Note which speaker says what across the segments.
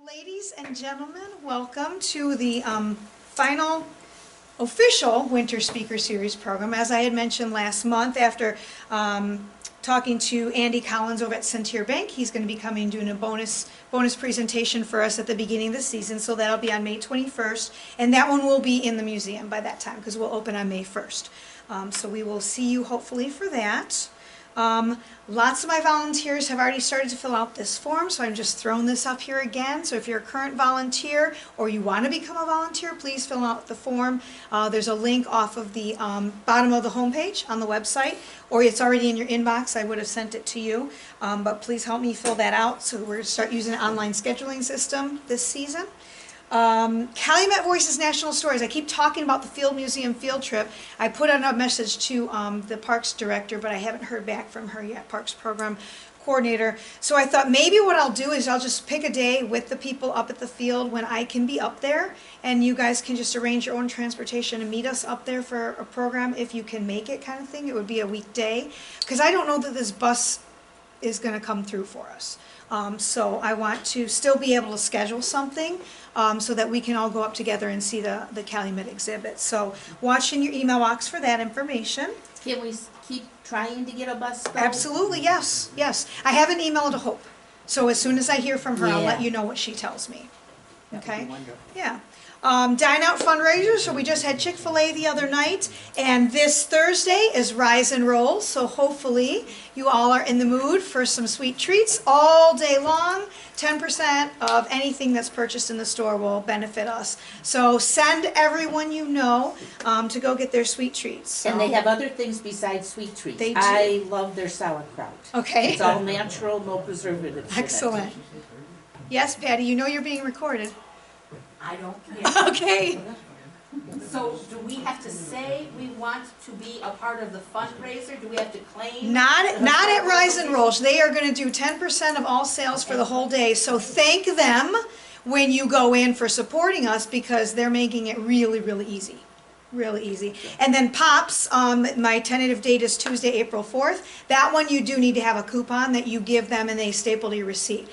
Speaker 1: Ladies and gentlemen, welcome to the final official Winter Speaker Series program. As I had mentioned last month, after talking to Andy Collins over at Centier Bank, he's going to be coming and doing a bonus presentation for us at the beginning of the season, so that'll be on May 21st, and that one will be in the museum by that time because we'll open on May 1st. So we will see you hopefully for that. Lots of my volunteers have already started to fill out this form, so I'm just throwing this up here again. So if you're a current volunteer or you want to become a volunteer, please fill out the form. There's a link off of the bottom of the homepage on the website, or it's already in your inbox. I would have sent it to you, but please help me fill that out. So we're going to start using an online scheduling system this season. Calumet Voices National Stories. I keep talking about the Field Museum field trip. I put out a message to the Parks Director, but I haven't heard back from her yet, Parks Program Coordinator. So I thought maybe what I'll do is I'll just pick a day with the people up at the field when I can be up there, and you guys can just arrange your own transportation and meet us up there for a program if you can make it, kind of thing. It would be a weekday, because I don't know that this bus is going to come through for us. So I want to still be able to schedule something so that we can all go up together and see the Calumet exhibit. So watch in your email box for that information.
Speaker 2: Can we keep trying to get a bus though?
Speaker 1: Absolutely, yes, yes. I have an email to Hope. So as soon as I hear from her, I'll let you know what she tells me. Okay? Yeah. Dine Out fundraiser, so we just had Chick-fil-A the other night, and this Thursday is Rise and Roll, so hopefully you all are in the mood for some sweet treats all day long. 10% of anything that's purchased in the store will benefit us. So send everyone you know to go get their sweet treats. So.
Speaker 2: And they have other things besides sweet treats.
Speaker 1: They do.
Speaker 2: I love their sauerkraut.
Speaker 1: Okay.
Speaker 2: It's all natural, no preservatives.
Speaker 1: Excellent. Yes, Patty, you know you're being recorded.
Speaker 2: I don't care.
Speaker 1: Okay.
Speaker 2: So do we have to say we want to be a part of the fundraiser? Do we have to claim?
Speaker 1: Not at Rise and Roll. They are going to do 10% of all sales for the whole day. So thank them when you go in for supporting us, because they're making it really, really easy. Really easy. And then Pops, my tentative date is Tuesday, April 4th. That one you do need to have a coupon that you give them and they staple to your receipt.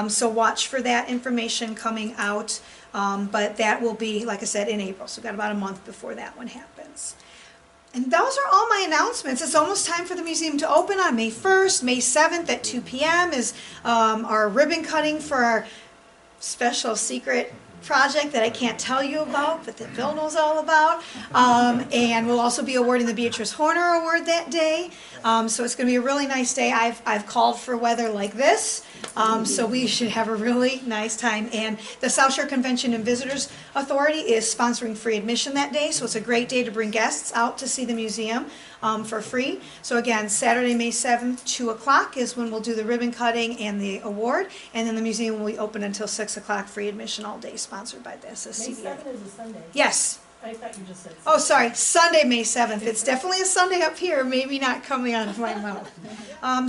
Speaker 1: So watch for that information coming out. But that will be, like I said, in April. So we've got about a month before that one happens. And those are all my announcements. It's almost time for the museum to open on May 1st. May 7th at 2 p.m. is our ribbon cutting for our special secret project that I can't tell you about, but that Bill knows all about. And we'll also be awarding the Beatrice Horner Award that day. So it's going to be a really nice day. I've called for weather like this. So we should have a really nice time. And the South Shore Convention and Visitors Authority is sponsoring free admission that day. So it's a great day to bring guests out to see the museum for free. So again, Saturday, May 7th, 2 o'clock is when we'll do the ribbon cutting and the award. And then the museum will be open until 6 o'clock, free admission all day, sponsored by the SSCBA.
Speaker 3: May 7th is a Sunday.
Speaker 1: Yes.
Speaker 3: I thought you just said Sunday.
Speaker 1: Oh, sorry, Sunday, May 7th. It's definitely a Sunday up here, maybe not coming out of my mouth.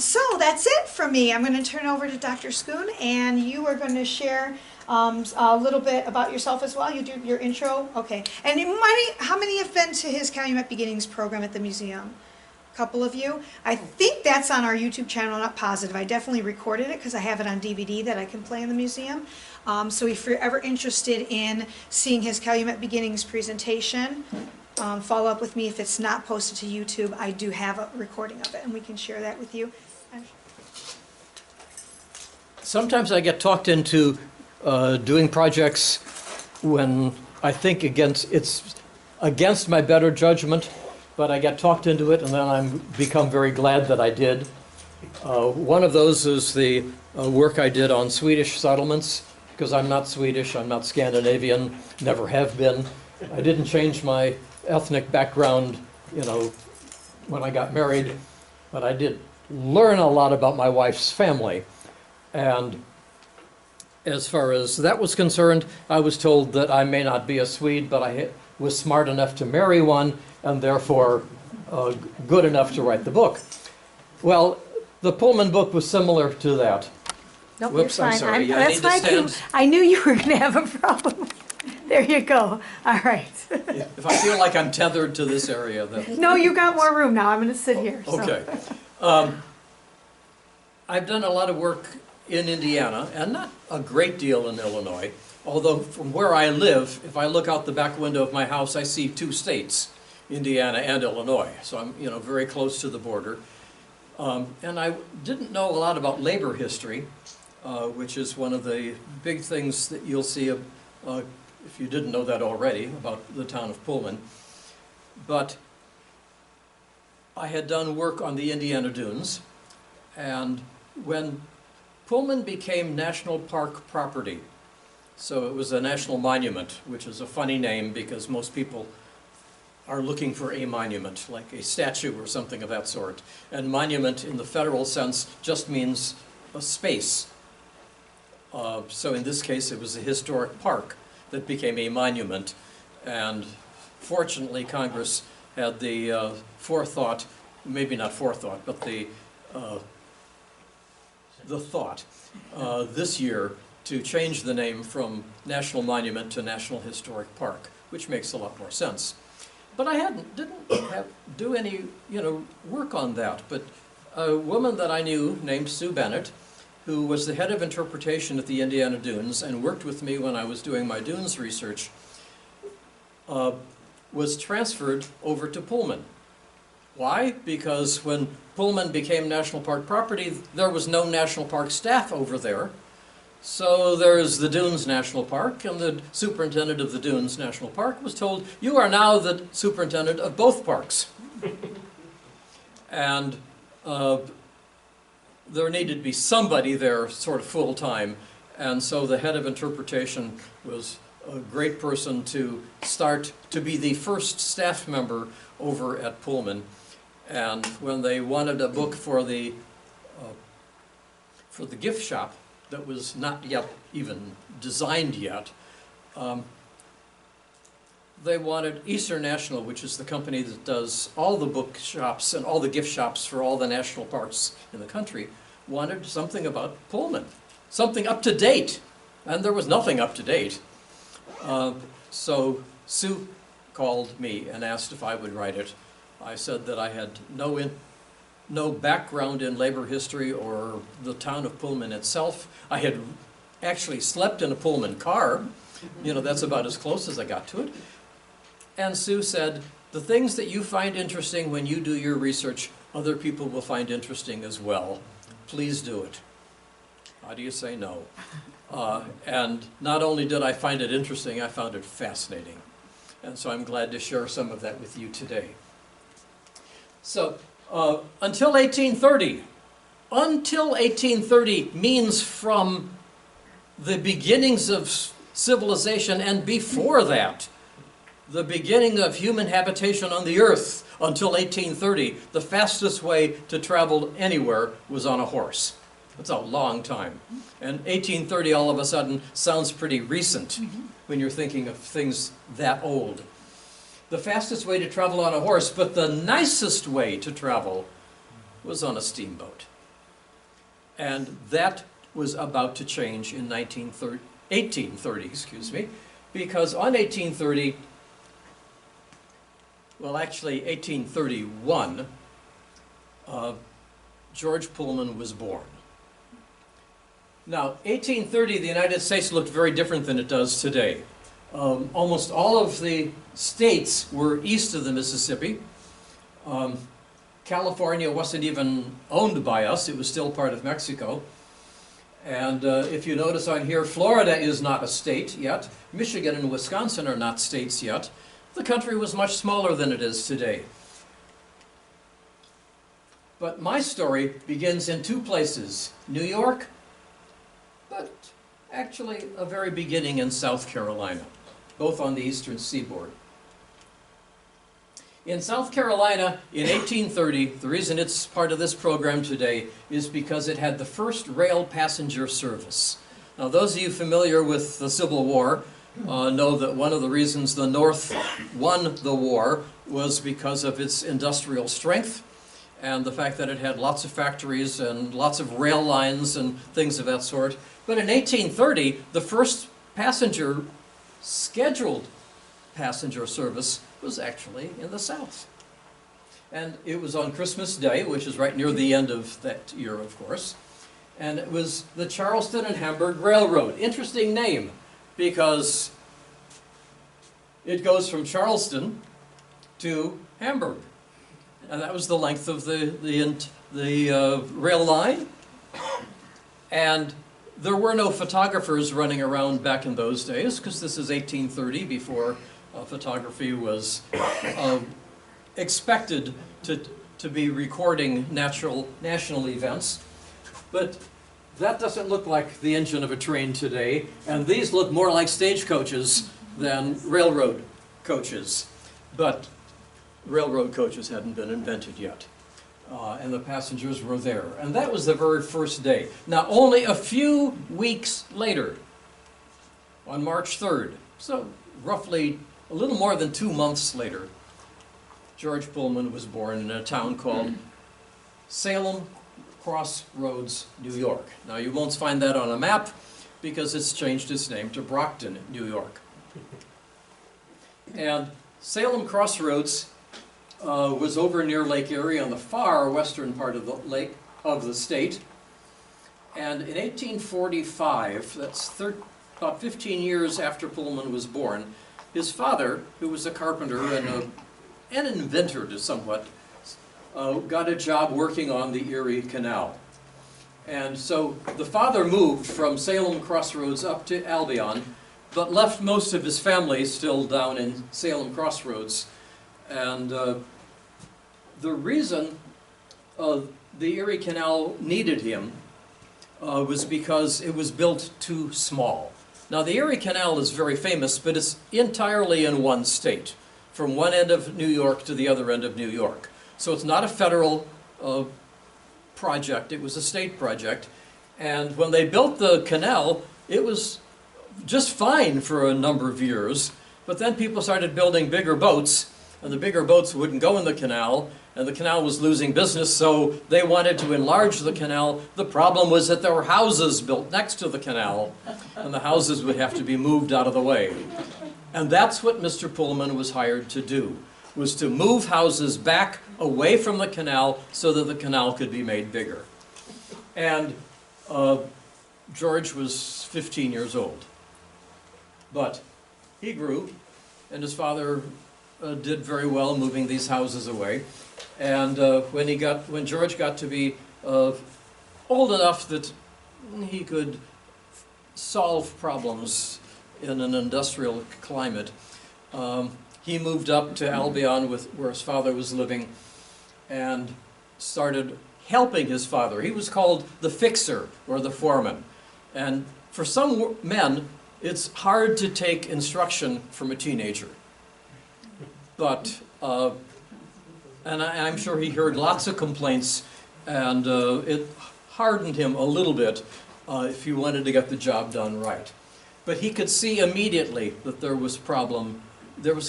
Speaker 1: So that's it for me. I'm going to turn over to Dr. Schoon, and you are going to share a little bit about yourself as well. You do your intro? Okay. And how many have been to his Calumet Beginnings program at the museum? A couple of you. I think that's on our YouTube channel, I'm not positive. I definitely recorded it because I have it on DVD that I can play in the museum. So if you're ever interested in seeing his Calumet Beginnings presentation, follow up with me. If it's not posted to YouTube, I do have a recording of it, and we can share that with you.
Speaker 4: Sometimes I get talked into doing projects when I think it's against my better judgment, but I get talked into it, and then I become very glad that I did. One of those is the work I did on Swedish settlements, because I'm not Swedish, I'm not Scandinavian, never have been. I didn't change my ethnic background, when I got married, but I did learn a lot about my wife's family. And as far as that was concerned, I was told that I may not be a Swede, but I was smart enough to marry one, and therefore good enough to write the book. Well, the Pullman book was similar to that.
Speaker 1: Nope,
Speaker 4: Whoops,
Speaker 1: you're
Speaker 4: I'm
Speaker 1: fine.
Speaker 4: sorry.
Speaker 1: That's my cue. I knew you were going to have a problem. There you go. All right.
Speaker 4: If I feel like I'm tethered to this area, then...
Speaker 1: No, you've got more room now. I'm going to sit here. So.
Speaker 4: Okay. I've done a lot of work in Indiana, and not a great deal in Illinois, although from where I live, if I look out the back window of my house, I see two states, Indiana and Illinois. So I'm, very close to the border. And I didn't know a lot about labor history, which is one of the big things that you'll see, if you didn't know that already, about the town of Pullman. But I had done work on the Indiana Dunes, and when Pullman became national park property, so it was a national monument, which is a funny name because most people are looking for a monument, like a statue or something of that sort. And monument in the federal sense just means a space. So in this case, it was a historic park that became a monument. And fortunately, Congress had the forethought, maybe not forethought, but the thought this year to change the name from National Monument to National Historic Park, which makes a lot more sense. But I didn't do any, work on that. But a woman that I knew named Sue Bennett, who was the head of interpretation at the Indiana Dunes and worked with me when I was doing my Dunes research, was transferred over to Pullman. Why? Because when Pullman became national park property, there was no national park staff over there. So there's the Dunes National Park, and the superintendent of the Dunes National Park was told, you are now the superintendent of both parks. And there needed to be somebody there sort of full-time, and so the head of interpretation was a great person to start to be the first staff member over at Pullman. And when they wanted a book for the gift shop, that was not yet even designed yet. They wanted Eastern National, which is the company that does all the book shops and all the gift shops for all the national parks in the country, wanted something about Pullman, something up to date. And there was nothing up to date. So Sue called me and asked if I would write it. I said that I had no background in labor history or the town of Pullman itself. I had actually slept in a Pullman car. That's about as close as I got to it. And Sue said, the things that you find interesting when you do your research, other people will find interesting as well. Please do it. How do you say no? And not only did I find it interesting, I found it fascinating. And so I'm glad to share some of that with you today. So, until 1830. Until 1830 means from the beginnings of civilization and before that, the beginning of human habitation on the earth. Until 1830, the fastest way to travel anywhere was on a horse. That's a long time. And 1830 all of a sudden sounds pretty recent when you're thinking of things that old. The fastest way to travel on a horse, but the nicest way to travel was on a steamboat. And that was about to change in 1830, because on 1830, well actually 1831, George Pullman was born. Now, 1830, the United States looked very different than it does today. Almost all of the states were east of the Mississippi. California wasn't even owned by us. It was still part of Mexico. And if you notice on here, Florida is not a state yet. Michigan and Wisconsin are not states yet. The country was much smaller than it is today. But my story begins in two places, New York, but actually a very beginning in South Carolina, both on the eastern seaboard. In South Carolina, in 1830, the reason it's part of this program today is because it had the first rail passenger service. Now, those of you familiar with the Civil War know that one of the reasons the North won the war was because of its industrial strength and the fact that it had lots of factories and lots of rail lines and things of that sort. But in 1830, the first scheduled passenger service was actually in the South. And it was on Christmas Day, which is right near the end of that year, of course. and it was the Charleston and Hamburg Railroad. Interesting name, because it goes from Charleston to Hamburg, and that was the length of the rail line. And there were no photographers running around back in those days, because this is 1830, before photography was expected to be recording national events. But that doesn't look like the engine of a train today, and these look more like stagecoaches than railroad coaches. But railroad coaches hadn't been invented yet. And the passengers were there. And that was the very first day. Now, only a few weeks later, on March 3rd, so roughly a little more than 2 months later, George Pullman was born in a town called Salem Crossroads, New York. Now, you won't find that on a map because it's changed its name to Brockton, New York. And Salem Crossroads was over near Lake Erie on the far western part of the lake of the state. And in 1845, that's about 15 years after Pullman was born, his father, who was a carpenter and an inventor to somewhat, got a job working on the Erie Canal. And so the father moved from Salem Crossroads up to Albion, but left most of his family still down in Salem Crossroads. And the reason the Erie Canal needed him was because it was built too small. Now, the Erie Canal is very famous, but it's entirely in one state, from one end of New York to the other end of New York. So it's not a federal project, it was a state project. And when they built the canal, it was just fine for a number of years, but then people started building bigger boats, and the bigger boats wouldn't go in the canal, and the canal was losing business, so they wanted to enlarge the canal. The problem was that there were houses built next to the canal, and the houses would have to be moved out of the way. And that's what Mr. Pullman was hired to do, was to move houses back away from the canal so that the canal could be made bigger. And George was 15 years old. But he grew, and his father did very well moving these houses away. And when George got to be old enough that he could solve problems in an industrial climate, he moved up to Albion where his father was living and started helping his father. He was called the fixer or the foreman. And for some men, it's hard to take instruction from a teenager. But, and I'm sure he heard lots of complaints, and it hardened him a little bit if he wanted to get the job done right. But he could see immediately that there was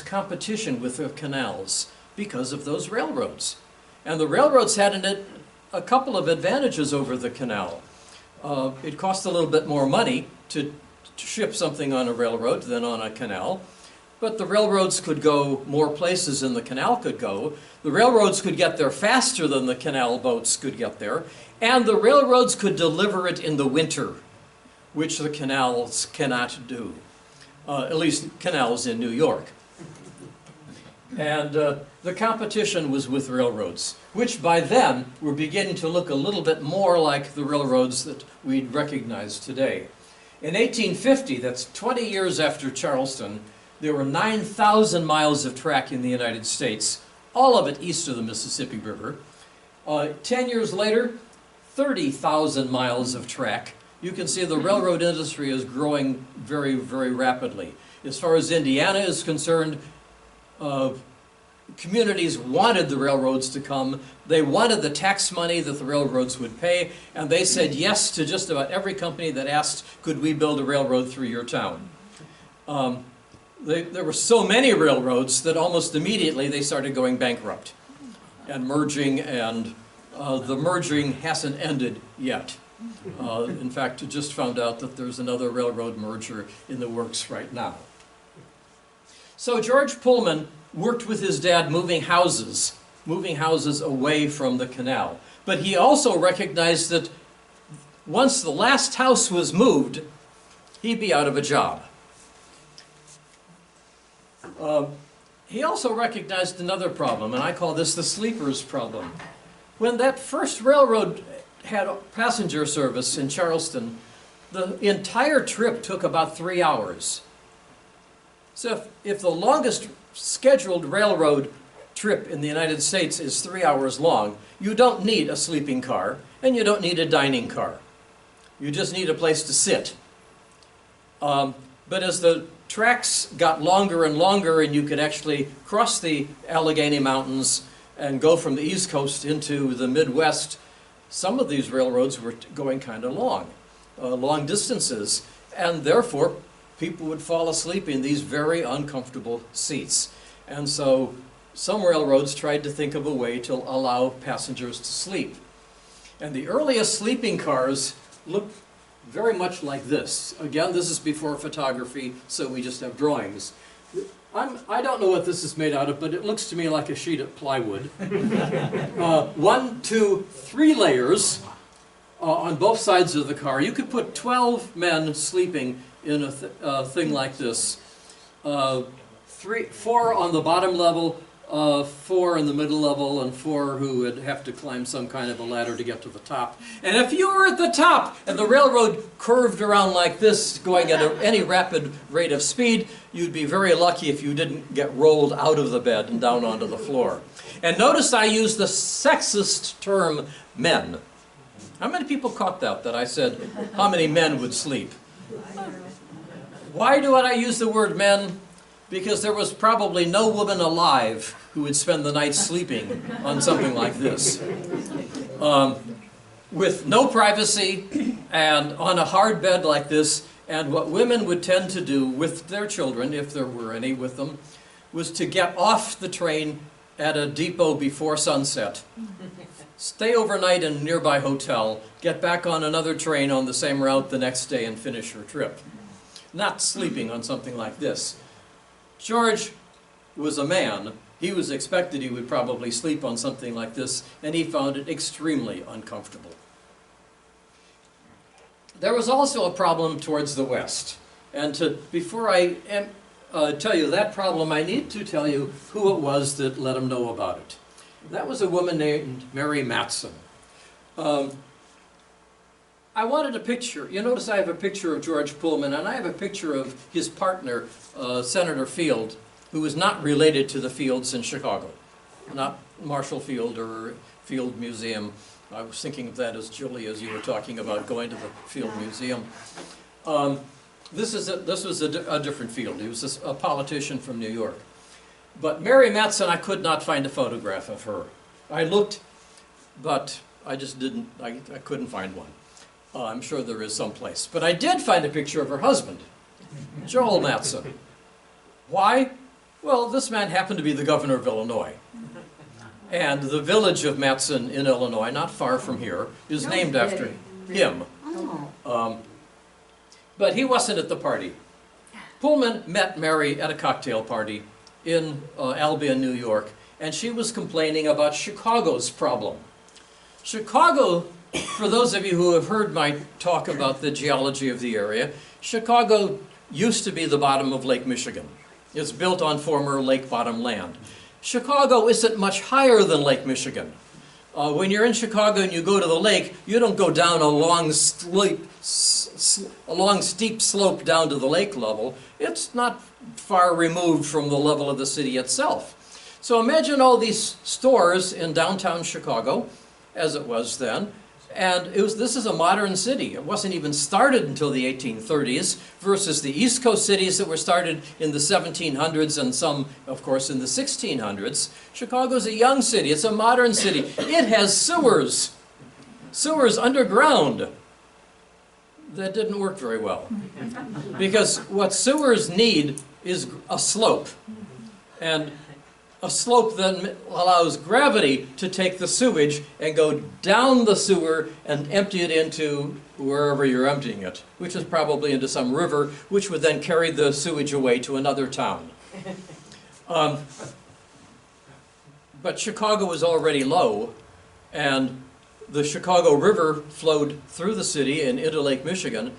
Speaker 4: competition with the canals because of those railroads. And the railroads had a couple of advantages over the canal. It cost a little bit more money to ship something on a railroad than on a canal, but the railroads could go more places than the canal could go. The railroads could get there faster than the canal boats could get there, and the railroads could deliver it in the winter, which the canals cannot do, at least canals in New York. And the competition was with railroads, which by then were beginning to look a little bit more like the railroads that we'd recognize today. In 1850, that's 20 years after Charleston, there were 9,000 miles of track in the United States, all of it east of the Mississippi River. 10 years later, 30,000 miles of track. You can see the railroad industry is growing very, very rapidly. As far as Indiana is concerned, communities wanted the railroads to come. They wanted the tax money that the railroads would pay, and they said yes to just about every company that asked, could we build a railroad through your town? There were so many railroads that almost immediately they started going bankrupt and merging, and the merging hasn't ended yet. In fact, I just found out that there's another railroad merger in the works right now. So George Pullman worked with his dad moving houses away from the canal. But he also recognized that once the last house was moved, he'd be out of a job. He also recognized another problem, and I call this the sleepers problem. When that first railroad had passenger service in Charleston, the entire trip took about 3 hours. So if the longest scheduled railroad trip in the United States is 3 hours long, you don't need a sleeping car, and you don't need a dining car. You just need a place to sit. But as the tracks got longer and longer, and you could actually cross the Allegheny Mountains and go from the East Coast into the Midwest, some of these railroads were going kind of long distances, and therefore people would fall asleep in these very uncomfortable seats. And so some railroads tried to think of a way to allow passengers to sleep. And the earliest sleeping cars looked very much like this. Again, this is before photography, so we just have drawings. I don't know what this is made out of, but it looks to me like a sheet of plywood. 1, 2, 3 layers on both sides of the car. You could put 12 men sleeping in a thing like this. 4 on the bottom level, 4 in the middle level, and 4 who would have to climb some kind of a ladder to get to the top. And if you were at the top and the railroad curved around like this, going at any rapid rate of speed, you'd be very lucky if you didn't get rolled out of the bed and down onto the floor. And notice I used the sexist term men. How many people caught that I said how many men would sleep? Why do I use the word men? Because there was probably no woman alive who would spend the night sleeping on something like this. With no privacy and on a hard bed like this, and what women would tend to do with their children, if there were any with them, was to get off the train at a depot before sunset, stay overnight in a nearby hotel, get back on another train on the same route the next day and finish her trip. Not sleeping on something like this. George was a man. He was expected he would probably sleep on something like this, and he found it extremely uncomfortable. There was also a problem towards the west. And before I tell you that problem, I need to tell you who it was that let him know about it. That was a woman named Mary Matson. I wanted a picture. You notice I have a picture of George Pullman, and I have a picture of his partner, Senator Field, who was not related to the Fields in Chicago. Not Marshall Field or Field Museum. I was thinking of that as Julie, as you were talking about going to the Field Museum. This was a different Field. He was a politician from New York. But Mary Matson, I could not find a photograph of her. I looked, but I just didn't, I couldn't find one. I'm sure there is someplace. But I did find a picture of her husband, Joel Matson. Why? Well, this man happened to be the governor of Illinois. And the village of Matson in Illinois, not far from here, is named after him. But he wasn't at the party. Pullman met Mary at a cocktail party in Albion, New York, and she was complaining about Chicago's problem. Chicago, for those of you who have heard my talk about the geology of the area, Chicago used to be the bottom of Lake Michigan. It's built on former lake bottom land. Chicago isn't much higher than Lake Michigan. When you're in Chicago and you go to the lake, you don't go down a long steep slope down to the lake level. It's not far removed from the level of the city itself. So imagine all these stores in downtown Chicago, as it was then, and this is a modern city. It wasn't even started until the 1830s, versus the East Coast cities that were started in the 1700s and some, of course, in the 1600s. Chicago's a young city. It's a modern city. It has sewers underground. That didn't work very well. Because what sewers need is a slope. And a slope then allows gravity to take the sewage and go down the sewer and empty it into wherever you're emptying it, which is probably into some river, which would then carry the sewage away to another town. But Chicago was already low, and the Chicago River flowed through the city and into Lake Michigan,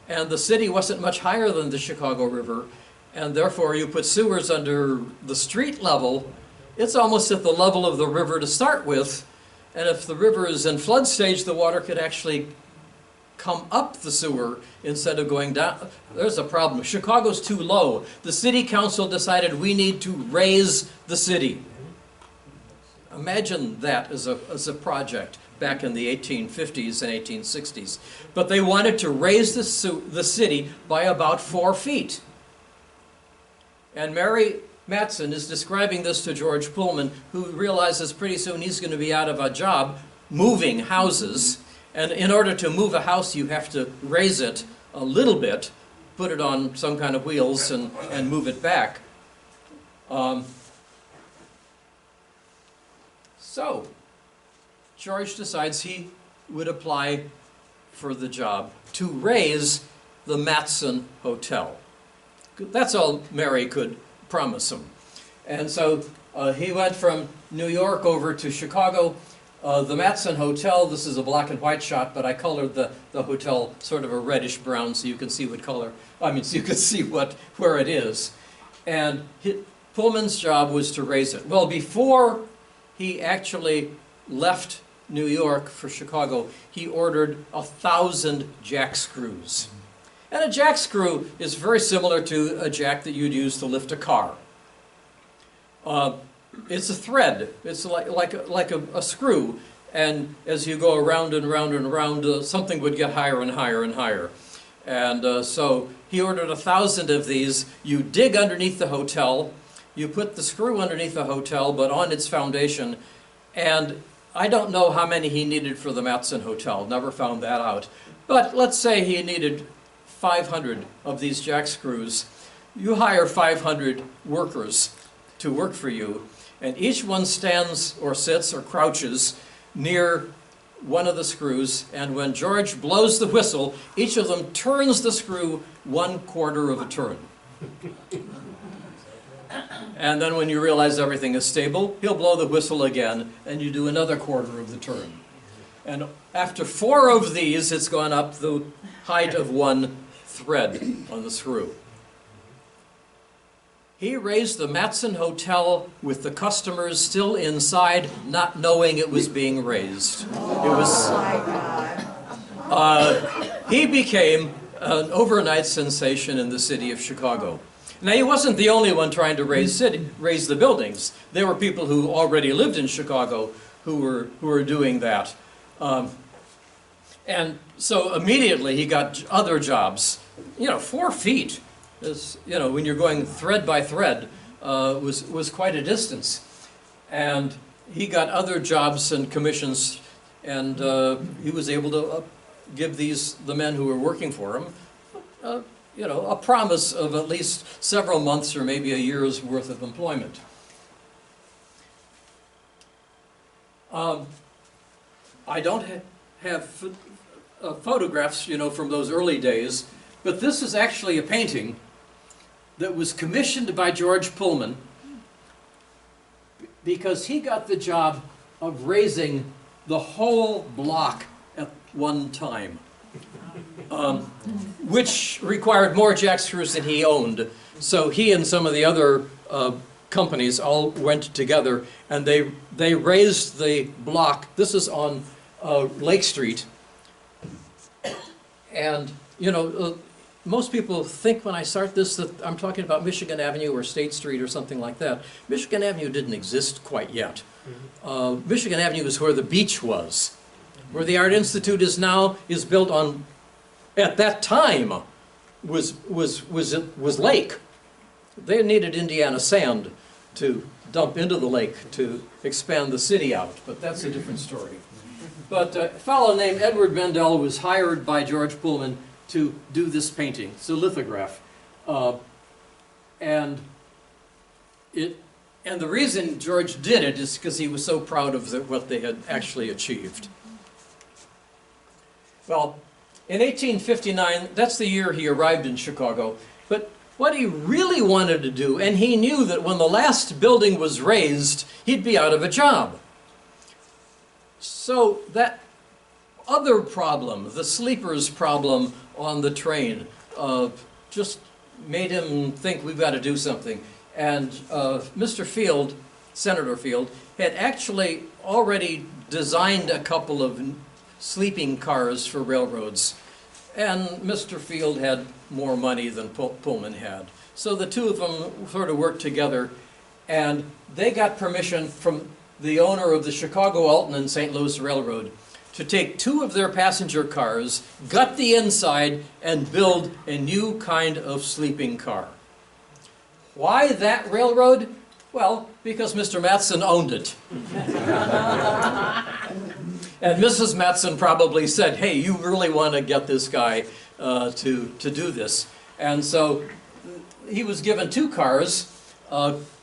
Speaker 4: and the city wasn't much higher than the Chicago River, and therefore you put sewers under the street level, it's almost at the level of the river to start with, and if the river is in flood stage, the water could actually come up the sewer instead of going down. There's a problem. Chicago's too low. The city council decided we need to raise the city. Imagine that as a project back in the 1850s and 1860s. But they wanted to raise the city by about 4 feet. And Mary Matson is describing this to George Pullman, who realizes pretty soon he's going to be out of a job moving houses. And in order to move a house, you have to raise it a little bit, put it on some kind of wheels and move it back. So George decides he would apply for the job to raise the Matson Hotel. That's all Mary could promise him. And so he went from New York over to Chicago. The Matson Hotel, this is a black and white shot, but I colored the hotel sort of a reddish brown so you can see what color, so you can see where it is. And Pullman's job was to raise it. Well, before he actually left New York for Chicago, he ordered 1,000 jack screws. And a jack screw is very similar to a jack that you'd use to lift a car. It's a thread. It's like a screw. And as you go around and around and around, something would get higher and higher and higher. And so he ordered 1,000 of these. You dig underneath the hotel. You put the screw underneath the hotel, but on its foundation. And I don't know how many he needed for the Matson Hotel. Never found that out. But let's say he needed 500 of these jack screws. You hire 500 workers to work for you, and each one stands or sits or crouches near one of the screws, and when George blows the whistle, each of them turns the screw 1/4 of a turn. And then when you realize everything is stable, he'll blow the whistle again, and you do another 1/4 of the turn. And after 4 of these, it's gone up the height of 1 thread on the screw. He raised the Matson Hotel with the customers still inside, not knowing it was being raised. He became an overnight sensation in the city of Chicago. Now, he wasn't the only one trying to raise the buildings. There were people who already lived in Chicago who were doing that. And so immediately he got other jobs. 4 feet is, when you're going thread by thread, was quite a distance. And he got other jobs and commissions, and he was able to give the men who were working for him, a promise of at least several months or maybe a year's worth of employment. I don't have photographs, from those early days, but this is actually a painting that was commissioned by George Pullman because he got the job of raising the whole block at one time, which required more jack screws than he owned. So he and some of the other companies all went together, and they raised the block. This is on Lake Street. And, most people think when I start this that I'm talking about Michigan Avenue or State Street or something like that. Michigan Avenue didn't exist quite yet. Michigan Avenue is where the beach was. Where the Art Institute is now is built on, at that time, was lake. They needed Indiana sand to dump into the lake to expand the city out, but that's a different story. But a fellow named Edward Mendel was hired by George Pullman to do this painting. It's a lithograph. And the reason George did it is because he was so proud of what they had actually achieved. Well, in 1859, that's the year he arrived in Chicago, but what he really wanted to do, and he knew that when the last building was raised, he'd be out of a job. So that other problem, the sleepers problem on the train, just made him think we've got to do something. And Mr. Field, Senator Field, had actually already designed a couple of sleeping cars for railroads. And Mr. Field had more money than Pullman had. So the two of them sort of worked together, and they got permission from the owner of the Chicago, Alton, and St. Louis Railroad to take two of their passenger cars, gut the inside, and build a new kind of sleeping car. Why that railroad? Well, because Mr. Matson owned it. And Mrs. Matson probably said, hey, you really want to get this guy to do this. And so he was given two cars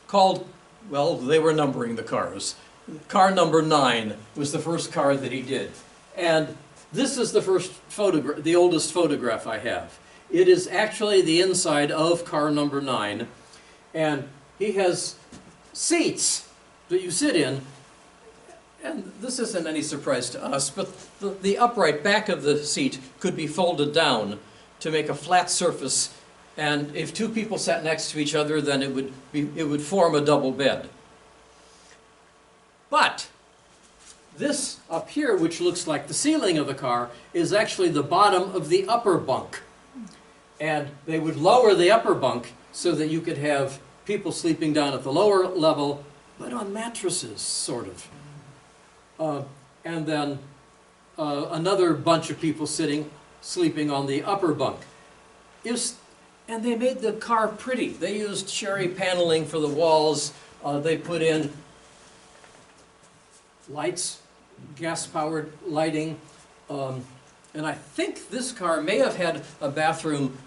Speaker 4: called, well, they were numbering the cars. Car number 9 was the first car that he did. And this is the first photograph, the oldest photograph I have. It is actually the inside of car number 9. And he has seats that you sit in. And this isn't any surprise to us, but the upright back of the seat could be folded down to make a flat surface. And if two people sat next to each other, then it would form a double bed. But this up here, which looks like the ceiling of the car, is actually the bottom of the upper bunk. And they would lower the upper bunk so that you could have people sleeping down at the lower level, but on mattresses, sort of. And then another bunch of people sleeping on the upper bunk. And they made the car pretty. They used cherry paneling for the walls. They put in lights, gas-powered lighting. And I think this car may have had a bathroom,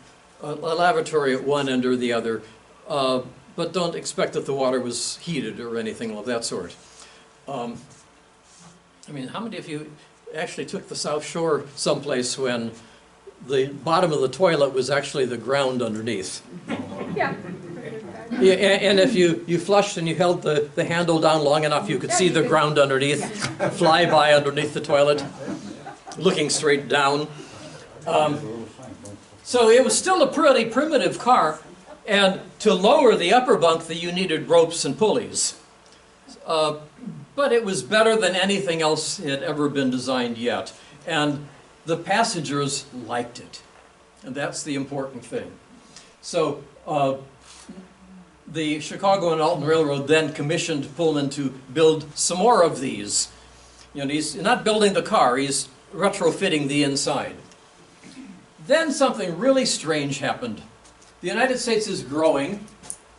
Speaker 4: a lavatory at one end or the other. But don't expect that the water was heated or anything of that sort. I mean, how many of you actually took the South Shore someplace when the bottom of the toilet was actually the ground underneath?
Speaker 3: Yeah.
Speaker 4: Yeah, and if you flushed and you held the handle down long enough, you could see the ground underneath, fly by underneath the toilet, looking straight down. So it was still a pretty primitive car, and to lower the upper bunk, you needed ropes and pulleys. But it was better than anything else that had ever been designed yet. And the passengers liked it. And that's the important thing. So the Chicago and Alton Railroad then commissioned Pullman to build some more of these. You know, he's not building the car, he's retrofitting the inside. Then something really strange happened. The United States is growing.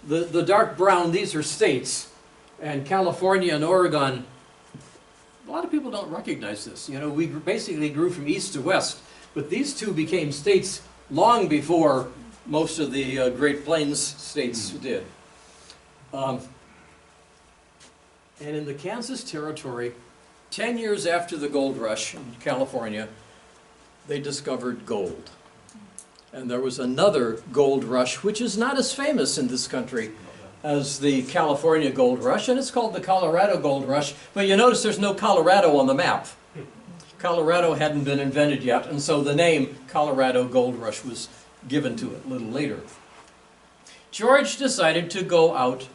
Speaker 4: The dark brown, these are states. And California and Oregon, a lot of people don't recognize this. You know, we basically grew from east to west, but these two became states long before most of the Great Plains states did. And in the Kansas Territory, 10 years after the gold rush in California, they discovered gold. And there was another gold rush, which is not as famous in this country as the California gold rush, and it's called the Colorado gold rush, but you notice there's no Colorado on the map. Colorado hadn't been invented yet, and so the name Colorado gold rush was given to it a little later. George decided to go out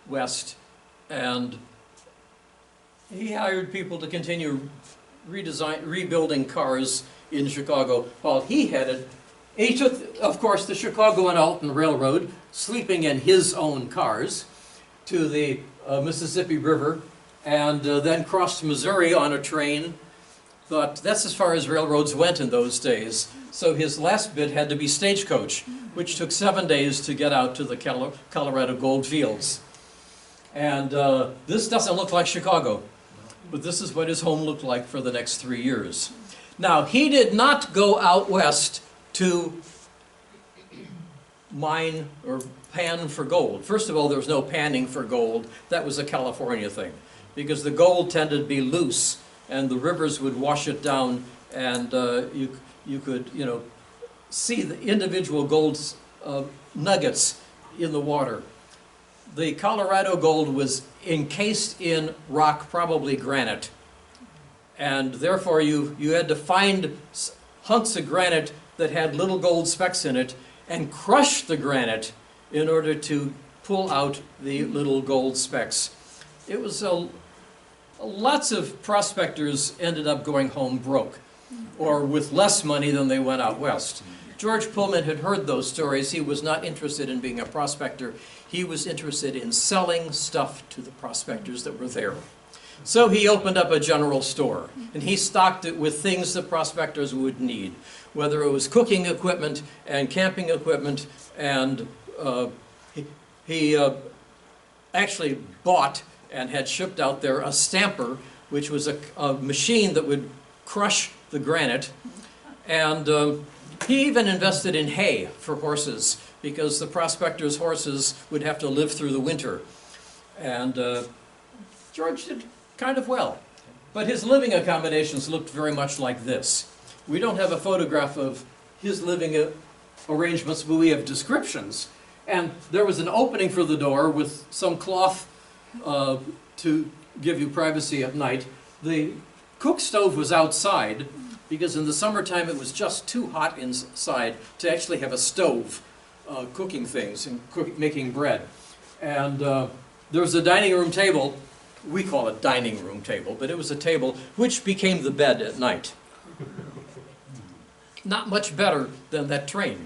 Speaker 4: west, and he hired people to continue rebuilding cars in Chicago while he headed. He took, of course, the Chicago and Alton Railroad, sleeping in his own cars, to the Mississippi River, and then crossed Missouri on a train. But that's as far as railroads went in those days. So his last bit had to be stagecoach, which took 7 days to get out to the Colorado gold fields. And this doesn't look like Chicago, but this is what his home looked like for the next 3 years. Now, he did not go out west to mine or pan for gold. First of all, there was no panning for gold. That was a California thing, because the gold tended to be loose, and the rivers would wash it down, and you could, you know, see the individual gold nuggets in the water. The Colorado gold was encased in rock, probably granite, And therefore you had to find hunks of granite that had little gold specks in it and crush the granite in order to pull out the little gold specks. It was lots of prospectors ended up going home broke, or with less money than they went out west. George Pullman had heard those stories. He was not interested in being a prospector. He was interested in selling stuff to the prospectors that were there. So he opened up a general store, and he stocked it with things that prospectors would need, whether it was cooking equipment and camping equipment, and he actually bought and had shipped out there a stamper, which was a machine that would crush the granite, and he even invested in hay for horses, because the prospectors' horses would have to live through the winter. And George did kind of well. But his living accommodations looked very much like this. We don't have a photograph of his living arrangements, but we have descriptions. And there was an opening for the door with some cloth to give you privacy at night. The cook stove was outside, because in the summertime it was just too hot inside to actually have a stove cooking things and making bread. And there was a dining room table. We call it dining room table, but it was a table which became the bed at night. Not much better than that train.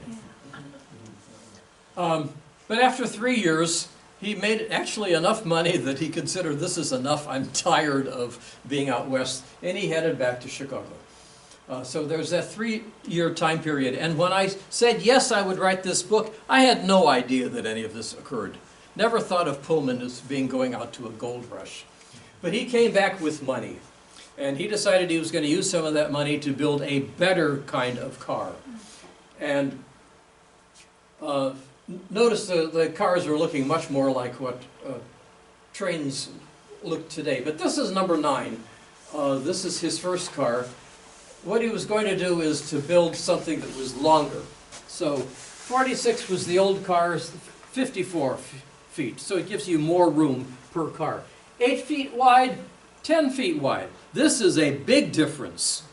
Speaker 4: But after 3 years, he made actually enough money that he considered, this is enough, I'm tired of being out west, and he headed back to Chicago. So there's that 3-year time period, and when I said yes, I would write this book, I had no idea that any of this occurred. Never thought of Pullman as going out to a gold rush. But he came back with money, and he decided he was going to use some of that money to build a better kind of car. And notice the cars are looking much more like what trains look today. But this is number 9. This is his first car. What he was going to do is to build something that was longer. So 46 was the old car's 54 feet, so it gives you more room per car. 8 feet wide, 10 feet wide. This is a big difference,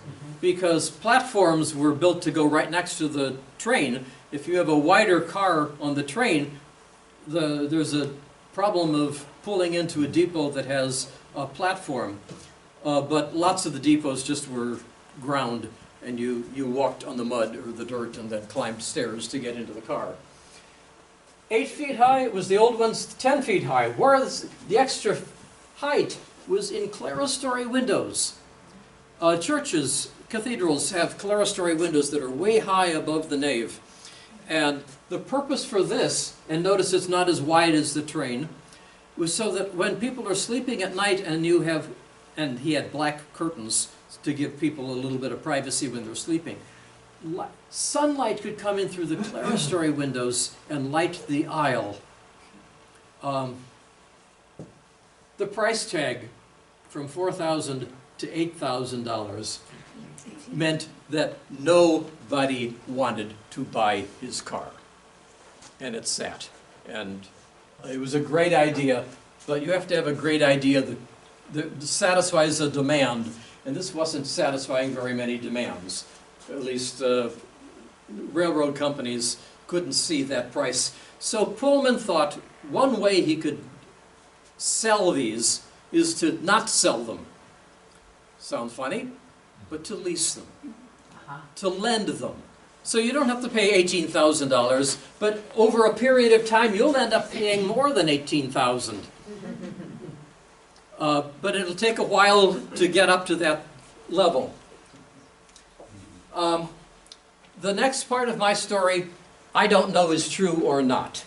Speaker 4: because platforms were built to go right next to the train. If you have a wider car on the train, there's a problem of pulling into a depot that has a platform. But lots of the depots just were ground, and you walked on the mud or the dirt and then climbed stairs to get into the car. 8 feet high was the old ones, 10 feet high. Whereas the extra height was in clerestory windows. Churches, cathedrals have clerestory windows that are way high above the nave. And the purpose for this, and notice it's not as wide as the train, was so that when people are sleeping at night and and he had black curtains to give people a little bit of privacy when they're sleeping, sunlight could come in through the clerestory windows and light the aisle. The price tag from $4,000 to $8,000 meant that nobody wanted to buy his car. And it sat. And it was a great idea, but you have to have a great idea that satisfies a demand. And this wasn't satisfying very many demands. At least railroad companies couldn't see that price. So Pullman thought one way he could sell these is to not sell them. Sound funny? But to lease them. To lend them. So you don't have to pay $18,000, but over a period of time you'll end up paying more than $18,000. But it'll take a while to get up to that level. The next part of my story, I don't know is true or not.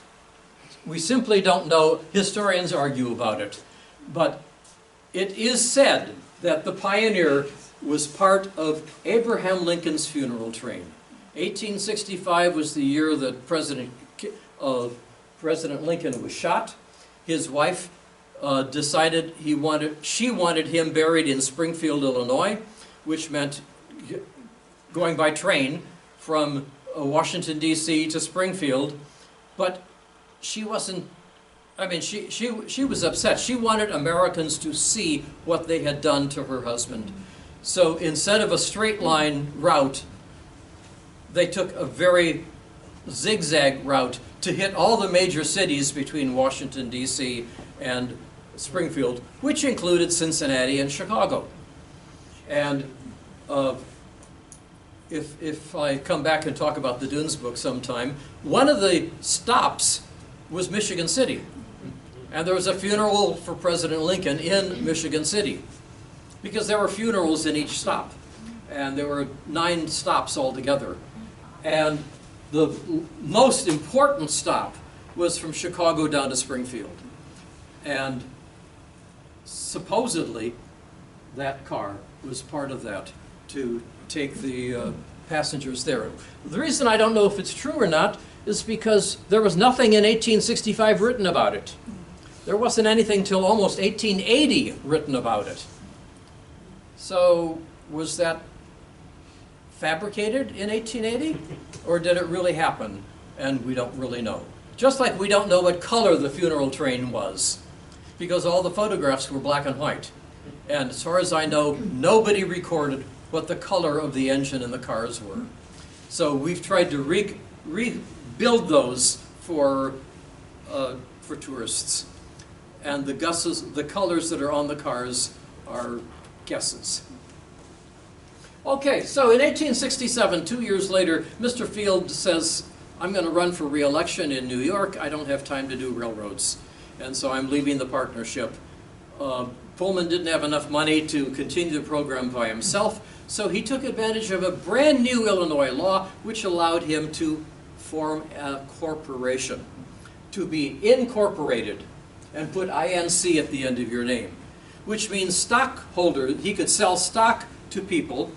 Speaker 4: We simply don't know. Historians argue about it. But it is said that the Pioneer was part of Abraham Lincoln's funeral train. 1865 was the year that President Lincoln was shot. His wife decided she wanted him buried in Springfield, Illinois, which meant going by train from Washington, D.C. to Springfield. But she wasn't, she was upset. She wanted Americans to see what they had done to her husband. So instead of a straight line route, they took a very zigzag route to hit all the major cities between Washington, D.C. and Springfield, which included Cincinnati and Chicago. And if I come back and talk about the Dunes book sometime, one of the stops was Michigan City. And there was a funeral for President Lincoln in Michigan City, because there were funerals in each stop. And there were 9 stops altogether. And the most important stop was from Chicago down to Springfield. And supposedly, that car was part of that to take the passengers there. The reason I don't know if it's true or not is because there was nothing in 1865 written about it. There wasn't anything till almost 1880 written about it. So was that fabricated in 1880? Or did it really happen? And we don't really know. Just like we don't know what color the funeral train was, because all the photographs were black and white. And as far as I know, nobody recorded what the color of the engine and the cars were. So we've tried to rebuild those for tourists. And the colors that are on the cars are guesses. Okay, so in 1867, 2 years later, Mr. Field says, I'm going to run for re-election in New York. I don't have time to do railroads. And so I'm leaving the partnership. Pullman didn't have enough money to continue the program by himself, so he took advantage of a brand new Illinois law which allowed him to form a corporation, to be incorporated, and put INC at the end of your name, which means stockholder. He could sell stock to people,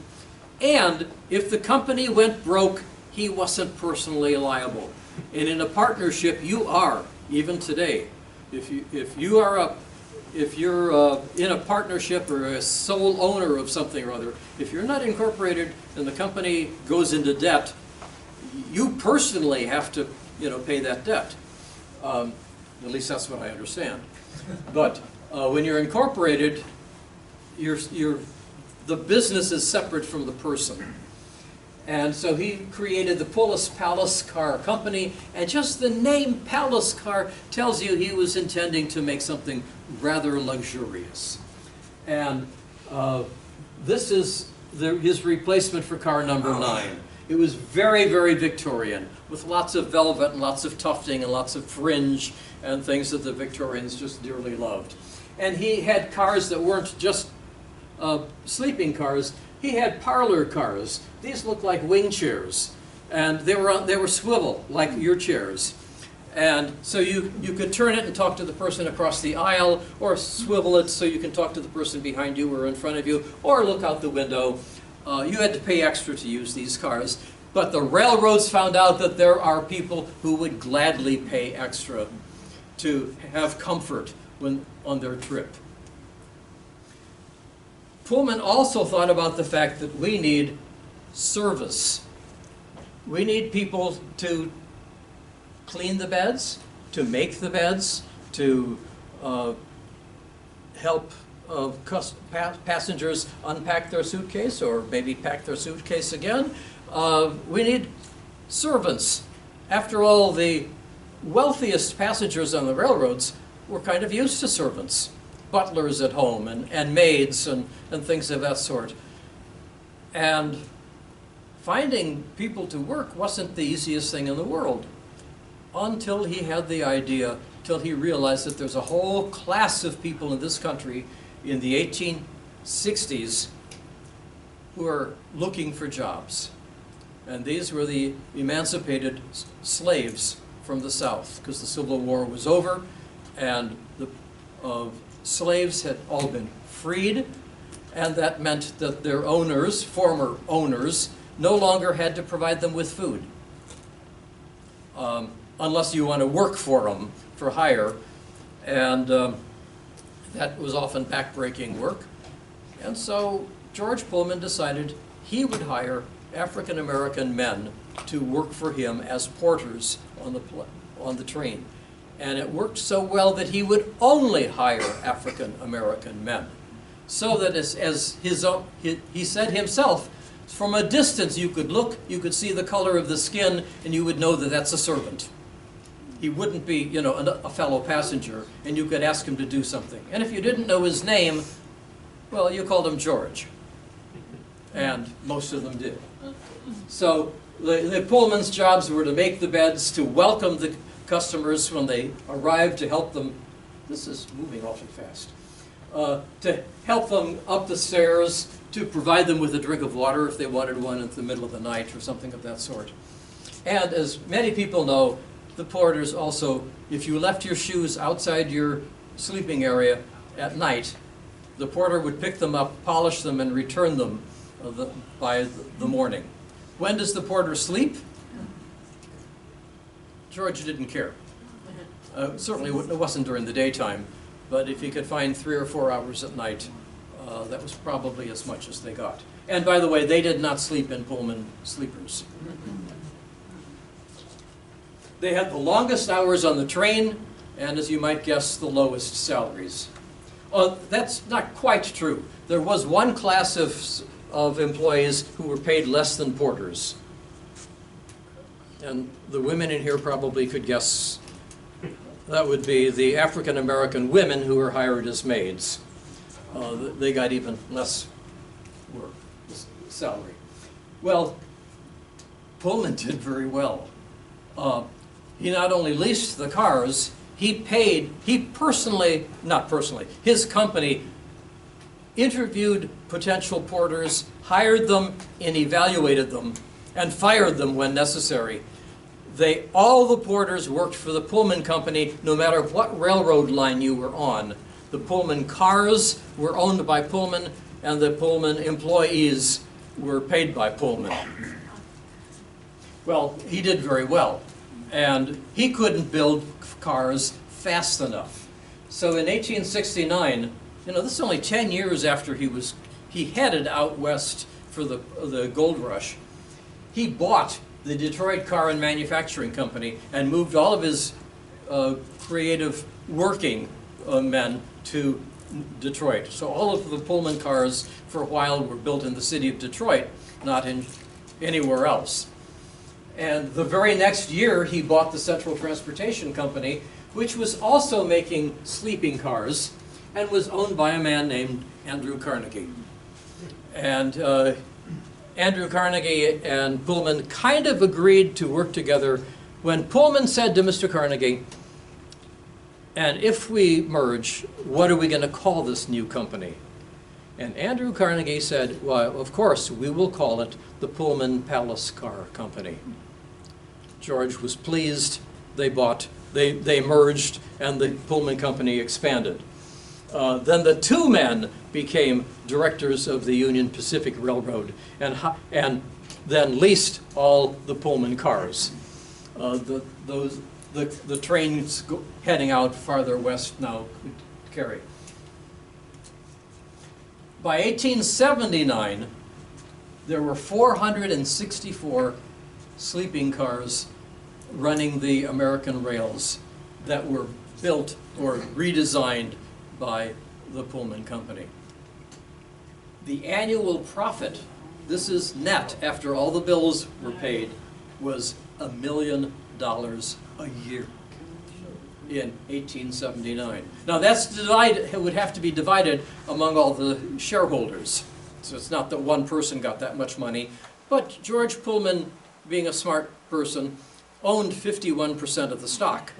Speaker 4: and if the company went broke, he wasn't personally liable. And in a partnership, you are, even today. If you're in a partnership or a sole owner of something or other, if you're not incorporated and the company goes into debt, you personally have to, pay that debt. At least that's what I understand. But when you're incorporated, the business is separate from the person. And so he created the Pullman Palace Car Company, and just the name Palace Car tells you he was intending to make something rather luxurious. And this is his replacement for car number 9. It was very, very Victorian, with lots of velvet and lots of tufting and lots of fringe and things that the Victorians just dearly loved. And he had cars that weren't just sleeping cars. He had parlor cars. These looked like wing chairs, and they were swivel like your chairs. And so you could turn it and talk to the person across the aisle, or swivel it so you can talk to the person behind you or in front of you, or look out the window. You had to pay extra to use these cars. But the railroads found out that there are people who would gladly pay extra to have comfort on their trip. Pullman also thought about the fact that we need service. We need people to clean the beds, to make the beds, to help passengers unpack their suitcase or maybe pack their suitcase again. We need servants. After all, the wealthiest passengers on the railroads were kind of used to servants. Butlers at home and maids and things of that sort. And finding people to work wasn't the easiest thing in the world until he had the idea, till he realized that there's a whole class of people in this country in the 1860s who are looking for jobs. And these were the emancipated slaves from the South, because the Civil War was over and the slaves had all been freed, and that meant that their owners, former owners, no longer had to provide them with food. Unless you want to work for them for hire, and that was often backbreaking work. And so George Pullman decided he would hire African American men to work for him as porters on the train. And it worked so well that he would only hire African American men. so that as he said himself, from a distance you could look, you could see the color of the skin, and you would know that that's a servant. He wouldn't be, you know, a fellow passenger, and you could ask him to do something. And if you didn't know his name, well, you called him George. And most of them did. So the Pullman's jobs were to make the beds, to welcome the customers when they arrived, to help them. This is moving awfully fast. To help them up the stairs, to provide them with a drink of water if they wanted one in the middle of the night or something of that sort. And as many people know, the porters also, if you left your shoes outside your sleeping area at night, the porter would pick them up, polish them, and return them by the morning. When does the porter sleep? George didn't care. Certainly it wasn't during the daytime, but if he could find 3 or 4 hours at night, that was probably as much as they got. And by the way, they did not sleep in Pullman sleepers. They had the longest hours on the train, and as you might guess, the lowest salaries. That's not quite true. There was one class of employees who were paid less than porters. And the women in here probably could guess. That would be the African American women who were hired as maids. They got even less work, salary. Well, Pullman did very well. He not only leased the cars, his company interviewed potential porters, hired them and evaluated them, and fired them when necessary. All the porters worked for the Pullman company, no matter what railroad line you were on. The Pullman cars were owned by Pullman, and the Pullman employees were paid by Pullman. Well, he did very well, and he couldn't build cars fast enough. So in 1869, you know, this is only 10 years after he headed out west for the gold rush. He bought the Detroit Car and Manufacturing Company and moved all of his creative working men to Detroit. So all of the Pullman cars for a while were built in the city of Detroit, not in anywhere else. And the very next year he bought the Central Transportation Company, which was also making sleeping cars and was owned by a man named Andrew Carnegie. And Andrew Carnegie and Pullman kind of agreed to work together when Pullman said to Mr. Carnegie, "And if we merge, what are we going to call this new company?" And Andrew Carnegie said, "Well, of course, we will call it the Pullman Palace Car Company." George was pleased. They merged, and the Pullman company expanded. Then the two men became directors of the Union Pacific Railroad and then leased all the Pullman cars. The trains heading out farther west now could carry. By 1879, there were 464 sleeping cars running the American rails that were built or redesigned by the Pullman company. The annual profit, this is net after all the bills were paid, was $1 million a year in 1879. Now it would have to be divided among all the shareholders. So it's not that one person got that much money, but George Pullman, being a smart person, owned 51% of the stock.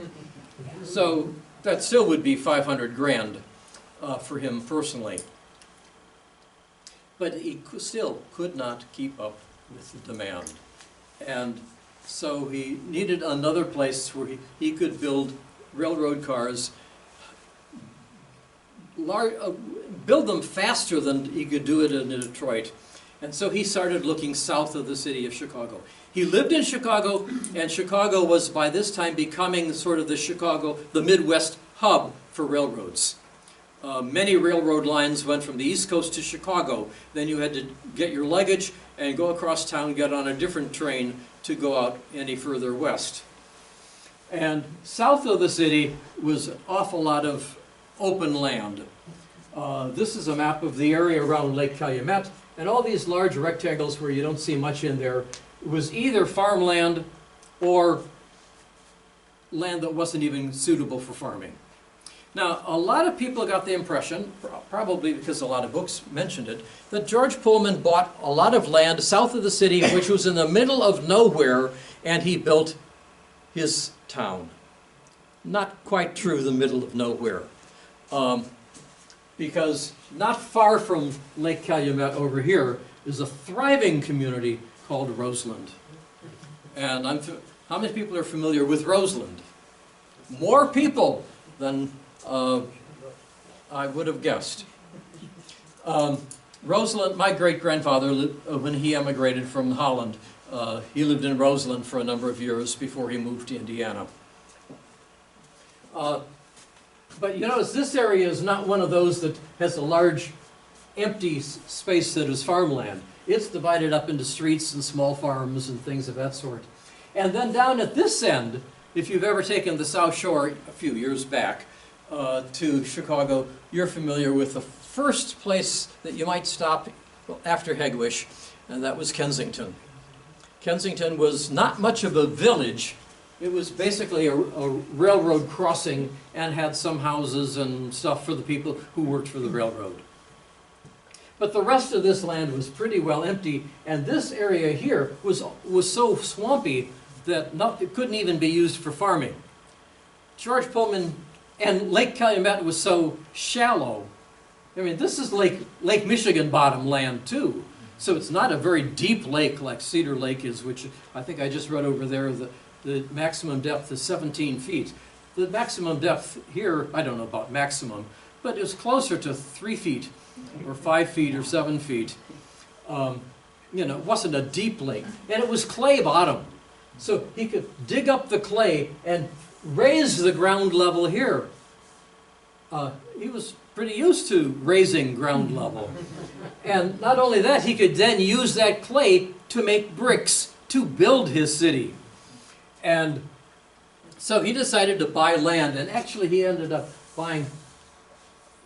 Speaker 4: So that still would be 500 grand for him personally. But he still could not keep up with the demand. And so he needed another place where he could build railroad cars, build them faster than he could do it in Detroit. And so he started looking south of the city of Chicago. He lived in Chicago, and Chicago was by this time becoming sort of the Midwest hub for railroads. Many railroad lines went from the East Coast to Chicago. Then you had to get your luggage and go across town, get on a different train to go out any further west. And south of the city was an awful lot of open land. This is a map of the area around Lake Calumet, and all these large rectangles where you don't see much in there was either farmland or land that wasn't even suitable for farming. Now, a lot of people got the impression, probably because a lot of books mentioned it, that George Pullman bought a lot of land south of the city, which was in the middle of nowhere, and he built his town. Not quite true, the middle of nowhere. Because not far from Lake Calumet over here is a thriving community called Roseland. And how many people are familiar with Roseland? More people than I would have guessed. Roseland, my great-grandfather, when he emigrated from Holland, he lived in Roseland for a number of years before he moved to Indiana. But you notice this area is not one of those that has a large empty space that is farmland. It's divided up into streets and small farms and things of that sort. And then down at this end, if you've ever taken the South Shore a few years back to Chicago, you're familiar with the first place that you might stop after Hegewisch, and that was Kensington. Kensington was not much of a village. It was basically a railroad crossing and had some houses and stuff for the people who worked for the railroad. But the rest of this land was pretty well empty, and this area here was so swampy that it couldn't even be used for farming. George Pullman, and Lake Calumet was so shallow. I mean, this is Lake Michigan bottom land too. So it's not a very deep lake like Cedar Lake is, which I think I just read over there, the maximum depth is 17 feet. The maximum depth here, I don't know about maximum, but it was closer to 3 feet or 5 feet or 7 feet. You know, it wasn't a deep lake, and it was clay bottom. So he could dig up the clay and raise the ground level here. He was pretty used to raising ground level. And not only that, he could then use that clay to make bricks to build his city. And so he decided to buy land, and actually he ended up buying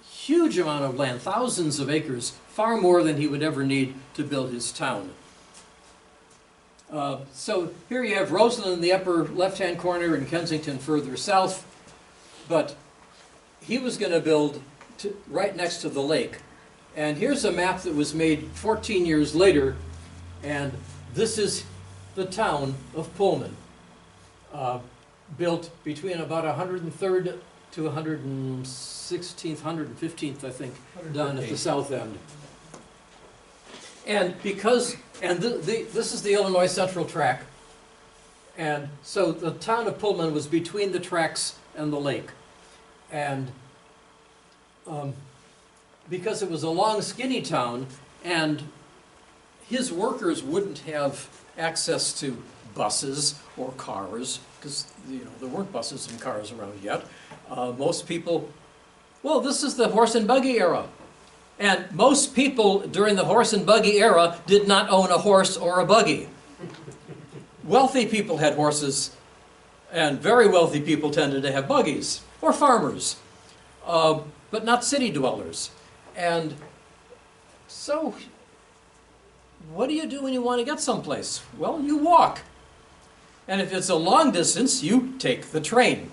Speaker 4: a huge amount of land, thousands of acres, far more than he would ever need to build his town. So here you have Roseland in the upper left-hand corner and Kensington further south, but he was going to build right next to the lake. And here's a map that was made 14 years later, and this is the town of Pullman, built between about 103rd to 116th, 115th, I think, down at the south end. And this is the Illinois Central Track, and so the town of Pullman was between the tracks and the lake. And because it was a long, skinny town, and his workers wouldn't have access to buses or cars, because there weren't buses and cars around yet. Most people, well, this is the horse and buggy era. And most people during the horse and buggy era did not own a horse or a buggy. Wealthy people had horses, and very wealthy people tended to have buggies, or farmers, but not city dwellers. And so, what do you do when you want to get someplace? Well, you walk. And if it's a long distance, you take the train.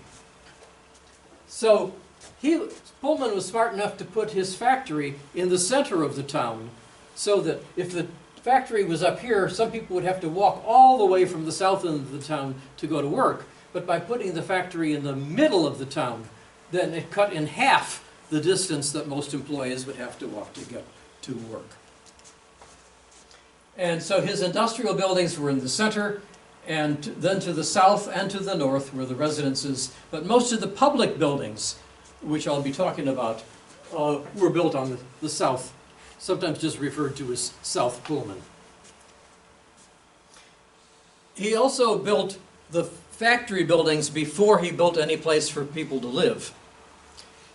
Speaker 4: So, Pullman was smart enough to put his factory in the center of the town, so that if the factory was up here, some people would have to walk all the way from the south end of the town to go to work. But by putting the factory in the middle of the town, then it cut in half the distance that most employees would have to walk to get to work. And so his industrial buildings were in the center, and then to the south and to the north were the residences. But most of the public buildings, which I'll be talking about, were built on the south, sometimes just referred to as South Pullman. He also built the factory buildings before he built any place for people to live,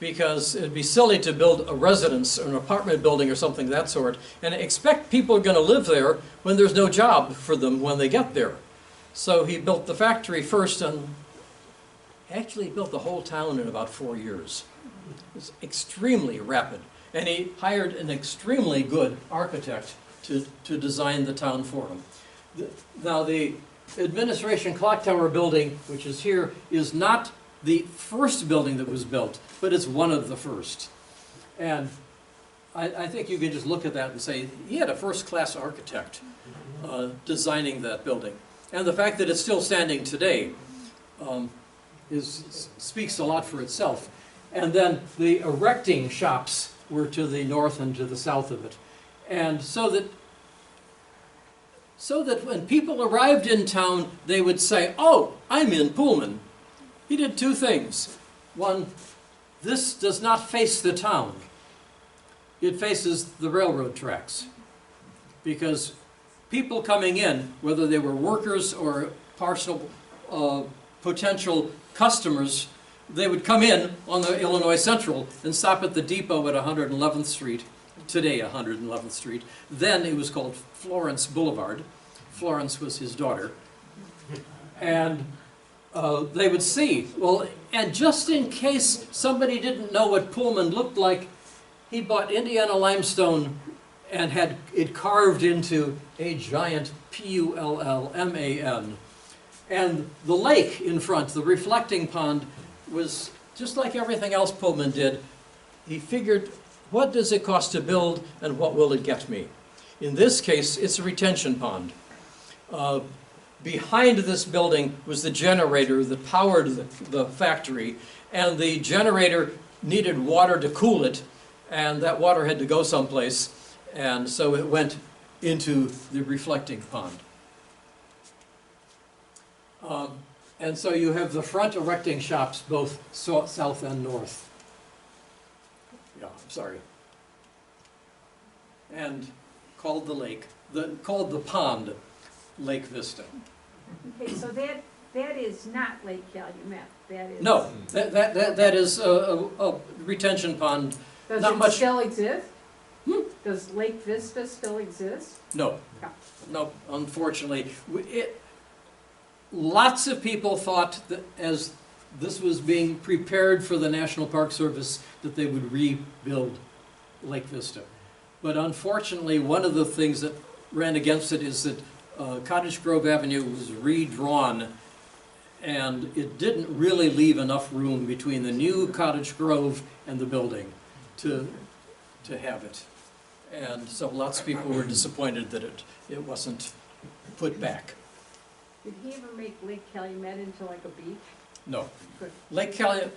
Speaker 4: because it'd be silly to build a residence or an apartment building or something of that sort and expect people are going to live there when there's no job for them when they get there. So he built the factory first, and actually built the whole town in about 4 years. It was extremely rapid. And he hired an extremely good architect to design the town for him. Now, the administration clock tower building, which is here, is not the first building that was built, but it's one of the first. And I think you can just look at that and say, he had a first-class architect designing that building. And the fact that it's still standing today speaks a lot for itself. And then the erecting shops were to the north and to the south of it. And so that when people arrived in town, they would say, oh, I'm in Pullman. He did two things. One, this does not face the town. It faces the railroad tracks. Because people coming in, whether they were workers or partial potential customers, they would come in on the Illinois Central and stop at the depot at 111th Street, today 111th Street. Then it was called Florence Boulevard. Florence was his daughter. And they would see, well, and just in case somebody didn't know what Pullman looked like, he bought Indiana limestone and had it carved into a giant Pullman. And the lake in front, the reflecting pond, was just like everything else Pullman did. He figured, what does it cost to build and what will it get me? In this case, it's a retention pond. Behind this building was the generator that powered the factory, and the generator needed water to cool it, and that water had to go someplace, and so it went into the reflecting pond. And so you have the front erecting shops, both south and north. Yeah, I'm sorry. And called the lake, called the pond, Lake Vista.
Speaker 3: Okay, so that is not Lake Calumet, that is...
Speaker 4: No, that is a retention pond.
Speaker 3: Does
Speaker 4: not
Speaker 3: it
Speaker 4: much.
Speaker 3: still exist? Does Lake Vista still exist?
Speaker 4: No,
Speaker 3: No.
Speaker 4: no, unfortunately. Lots of people thought that as this was being prepared for the National Park Service that they would rebuild Lake Vista. But unfortunately, one of the things that ran against it is that Cottage Grove Avenue was redrawn, and it didn't really leave enough room between the new Cottage Grove and the building to have it. And so lots of people were disappointed that it wasn't put back.
Speaker 3: Did he ever make Lake Calumet into like a beach?
Speaker 4: No.
Speaker 3: Good.
Speaker 4: Lake Calumet,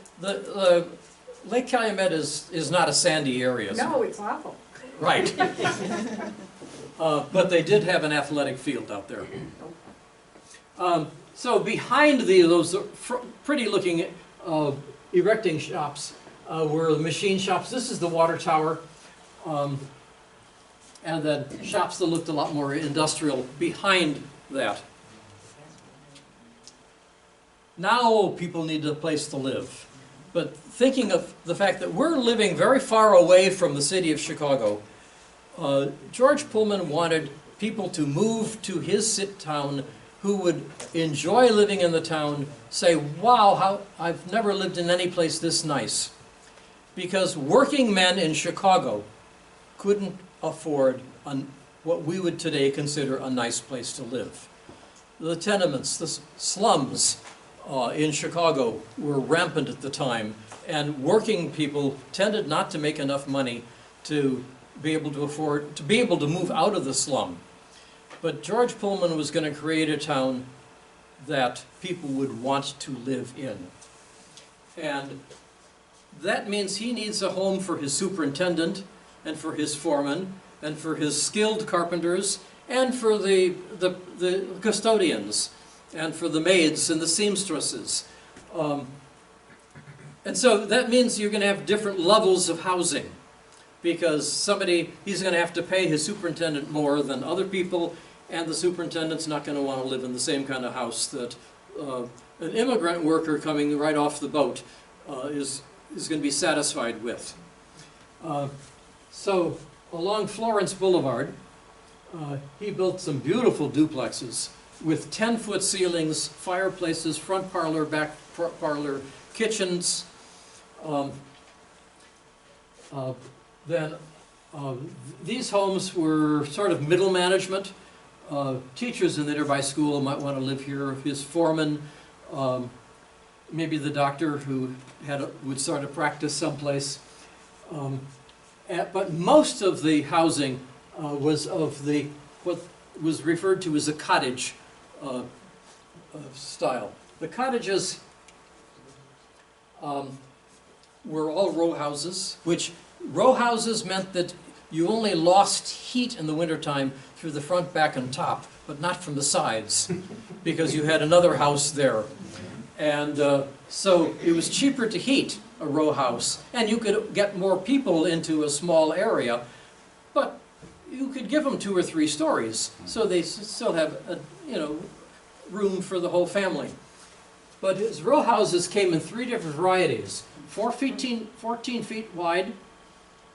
Speaker 4: Lake Calumet is not a sandy area.
Speaker 3: No, it's awful.
Speaker 4: Right. But they did have an athletic field out there. So behind those pretty looking erecting shops were the machine shops. This is the water tower. And then shops that looked a lot more industrial behind that. Now people need a place to live. But thinking of the fact that we're living very far away from the city of Chicago, George Pullman wanted people to move to his town who would enjoy living in the town, say, wow, I've never lived in any place this nice. Because working men in Chicago couldn't afford what we would today consider a nice place to live. The tenements, the slums in Chicago were rampant at the time, and working people tended not to make enough money to be able to move out of the slum. But George Pullman was going to create a town that people would want to live in. And that means he needs a home for his superintendent, and for his foreman, and for his skilled carpenters, and for the custodians, and for the maids and the seamstresses. And so that means you're going to have different levels of housing, because he's going to have to pay his superintendent more than other people, and the superintendent's not going to want to live in the same kind of house that an immigrant worker coming right off the boat is going to be satisfied with. So along Florence Boulevard, he built some beautiful duplexes with 10-foot ceilings, fireplaces, front parlor, back then these homes were sort of middle management. Teachers in the nearby school might want to live here. His foreman, maybe the doctor who would start a practice someplace. But most of the housing was of what was referred to as a cottage style. The cottages were all row houses, which row houses meant that you only lost heat in the wintertime through the front, back, and top, but not from the sides, because you had another house there. And so it was cheaper to heat a row house, and you could get more people into a small area, but you could give them 2 or 3 stories, so they still have room for the whole family. But his row houses came in 3 different varieties: 14 feet wide,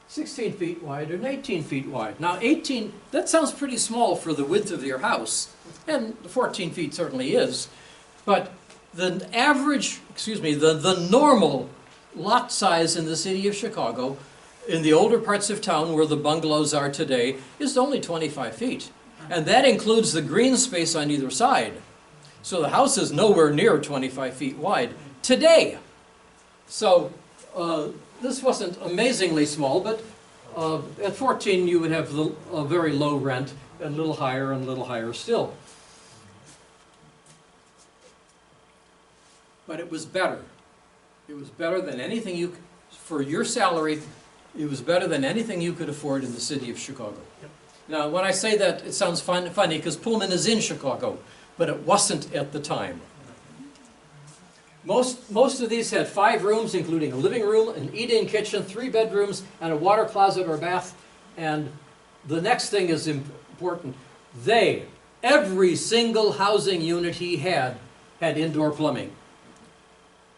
Speaker 4: 16 feet wide, and 18 feet wide. Now 18, that sounds pretty small for the width of your house, and 14 feet certainly is, but the average, the normal lot size in the city of Chicago, in the older parts of town where the bungalows are today, is only 25 feet. And that includes the green space on either side. So the house is nowhere near 25 feet wide today. So this wasn't amazingly small, but at 14 you would have a very low rent, and a little higher still. But it was better. It was better than anything for your salary, it was better than anything you could afford in the city of Chicago. Yep. Now, when I say that, it sounds funny because Pullman is in Chicago, but it wasn't at the time. Most of these had 5 rooms, including a living room, an eat-in kitchen, 3 bedrooms, and a water closet or bath. And the next thing is important. Every single housing unit he had indoor plumbing.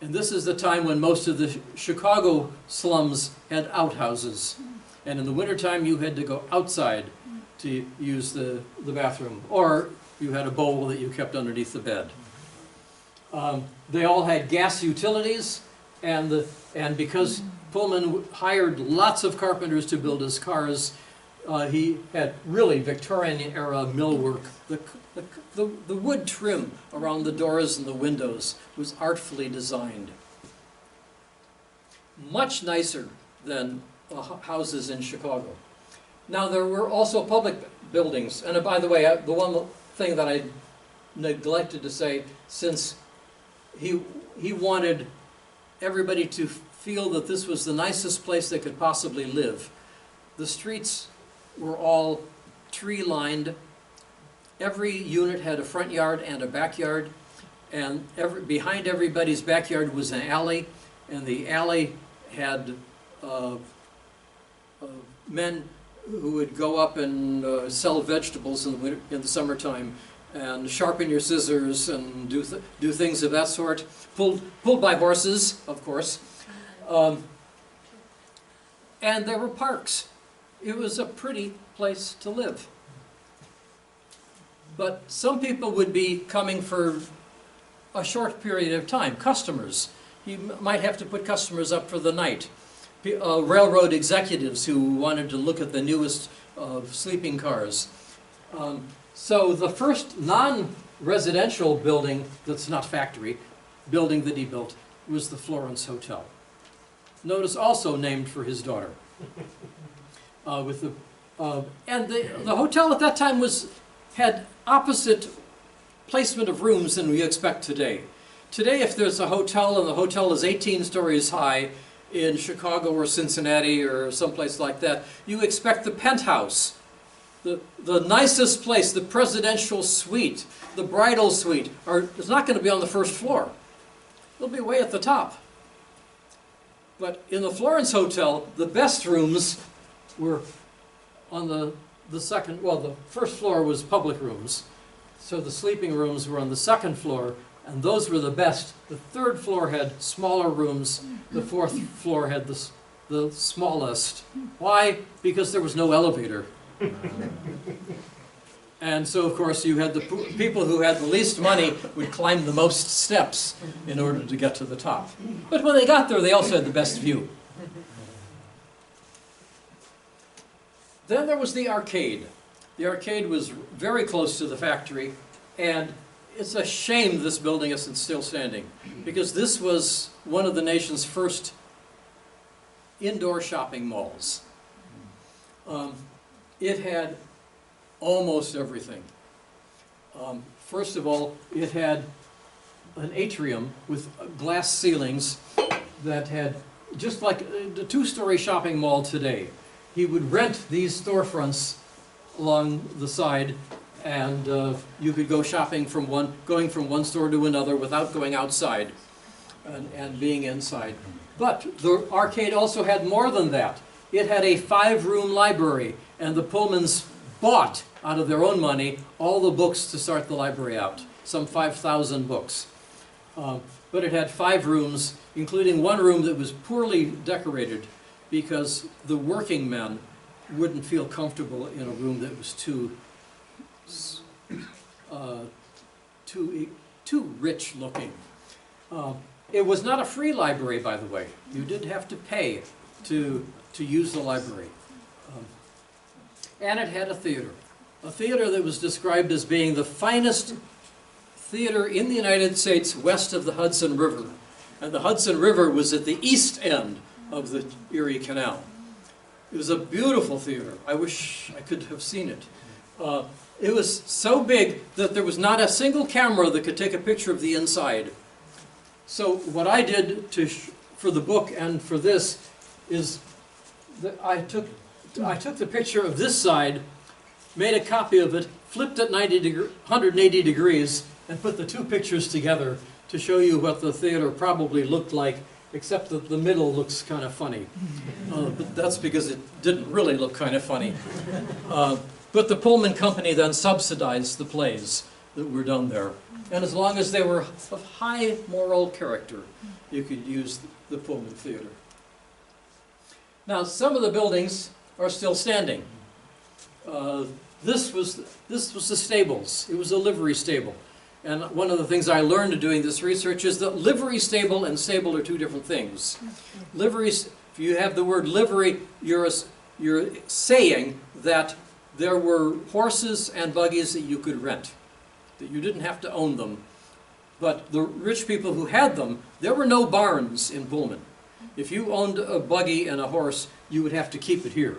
Speaker 4: And this is the time when most of the Chicago slums had outhouses. And in the wintertime, you had to go outside to use the bathroom. Or you had a bowl that you kept underneath the bed. They all had gas utilities, and because Pullman hired lots of carpenters to build his cars, he had really Victorian-era millwork. The wood trim around the doors and the windows was artfully designed. Much nicer than houses in Chicago. Now, there were also public buildings. And by the way, the one thing that I neglected to say, since he wanted everybody to feel that this was the nicest place they could possibly live, the streets were all tree-lined. Every unit had a front yard and a backyard, and behind everybody's backyard was an alley, and the alley had men who would go up and sell vegetables in the summertime, and sharpen your scissors and do things of that sort, pulled by horses, of course. And there were parks. It was a pretty place to live. But some people would be coming for a short period of time, customers. You might have to put customers up for the night. Railroad executives who wanted to look at the newest sleeping cars. So the first non-residential building, that's not factory, building that he built was the Florence Hotel. Notice also named for his daughter. And the hotel at that time had opposite placement of rooms than we expect today. Today, if there's a hotel and the hotel is 18 stories high in Chicago or Cincinnati or someplace like that, you expect the penthouse, the nicest place, the presidential suite, the bridal suite, it's not going to be on the first floor. It'll be way at the top. But in the Florence Hotel, the best rooms were on the second, well, the first floor was public rooms. So the sleeping rooms were on the second floor, and those were the best. The third floor had smaller rooms. The fourth floor had the smallest. Why? Because there was no elevator. And so, of course, you had the people who had the least money would climb the most steps in order to get to the top. But when they got there, they also had the best view. Then there was the arcade. The arcade was very close to the factory, and it's a shame this building isn't still standing, because this was one of the nation's first indoor shopping malls. It had almost everything. First of all, it had an atrium with glass ceilings that had, just like the two-story shopping mall today. He would rent these storefronts along the side, and you could go shopping going from one store to another without going outside and being inside. But the arcade also had more than that. It had a 5-room library, and the Pullmans bought, out of their own money, all the books to start the library out, some 5,000 books. But it had 5 rooms, including one room that was poorly decorated because the working men wouldn't feel comfortable in a room that was too rich looking. It was not a free library, by the way. You did have to pay to use the library. And it had a theater that was described as being the finest theater in the United States west of the Hudson River. And the Hudson River was at the east end of the Erie Canal. It was a beautiful theater. I wish I could have seen it. It was so big that there was not a single camera that could take a picture of the inside. So what I did for the book and for this is that I took the picture of this side, made a copy of it, flipped it 180 degrees, and put the two pictures together to show you what the theater probably looked like, except that the middle looks kind of funny. But that's because it didn't really look kind of funny. But the Pullman Company then subsidized the plays that were done there. And as long as they were of high moral character, you could use the Pullman Theater. Now, some of the buildings are still standing. This was the stables. It was a livery stable. And one of the things I learned doing this research is that livery stable and stable are two different things. Liveries, if you have the word livery, you're saying that there were horses and buggies that you could rent, that you didn't have to own them. But the rich people who had them, there were no barns in Pullman. If you owned a buggy and a horse, you would have to keep it here.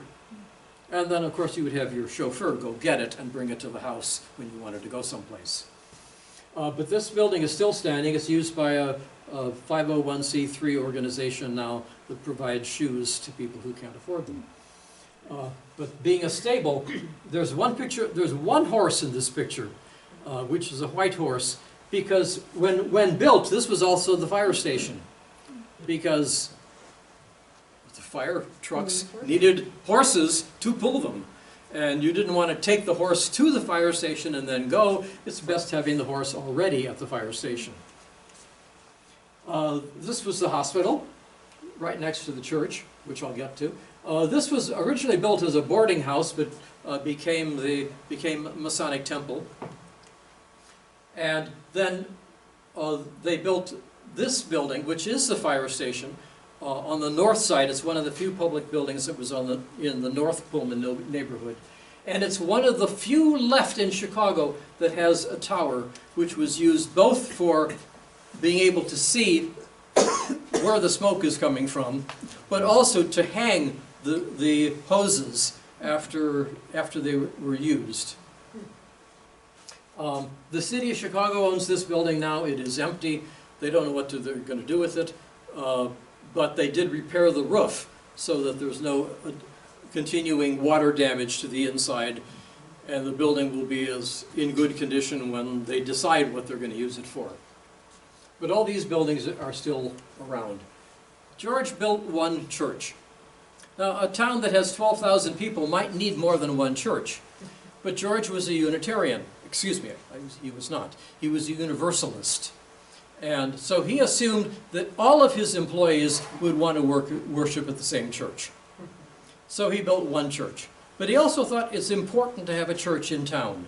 Speaker 4: And then, of course, you would have your chauffeur go get it and bring it to the house when you wanted to go someplace. But this building is still standing. It's used by a 501c3 organization now that provides shoes to people who can't afford them. But being a stable, there's one horse in this picture, which is a white horse, because when built, this was also the fire station, because the fire trucks needed horses to pull them. And you didn't want to take the horse to the fire station and then go. It's best having the horse already at the fire station. This was the hospital, right next to the church, which I'll get to. This was originally built as a boarding house, but became Masonic Temple. And then they built this building, which is the fire station, on the north side. It's one of the few public buildings that was in the North Pullman neighborhood. And it's one of the few left in Chicago that has a tower, which was used both for being able to see where the smoke is coming from, but also to hang the hoses after they were used. The city of Chicago owns this building now. It is empty. They don't know what they're going to do with it. But they did repair the roof so that there's no continuing water damage to the inside, and the building will be in good condition when they decide what they're going to use it for. But all these buildings are still around. George built one church. Now, a town that has 12,000 people might need more than one church, but George was a Unitarian. Excuse me, he was not. He was a Universalist. And so he assumed that all of his employees would want to worship at the same church. So he built one church. But he also thought it's important to have a church in town.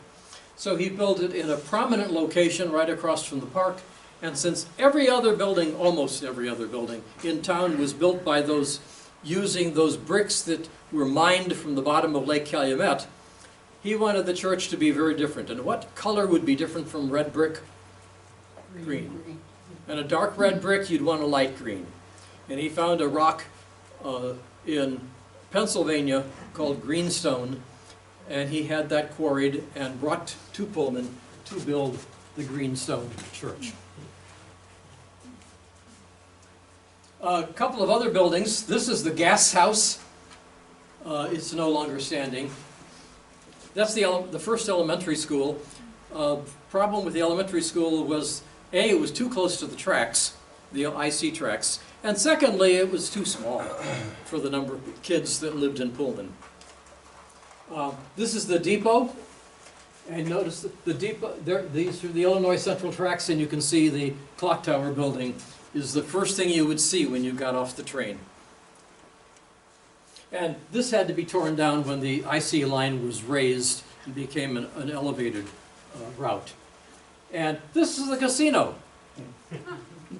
Speaker 4: So he built it in a prominent location right across from the park. And since every other building, almost every other building in town was built by those using those bricks that were mined from the bottom of Lake Calumet, he wanted the church to be very different. And what color would be different from red brick? Green. And a dark red brick, you'd want a light green. And he found a rock in Pennsylvania called greenstone, and he had that quarried and brought to Pullman to build the greenstone church. A couple of other buildings. This is the gas house. It's no longer standing. That's the first elementary school. Problem with the elementary school was, A, it was too close to the tracks, the IC tracks, and secondly, it was too small for the number of kids that lived in Pullman. This is the depot, and notice that the depot, these are the Illinois Central tracks, and you can see the clock tower building is the first thing you would see when you got off the train. And this had to be torn down when the IC line was raised and became an elevated route. And this is the casino.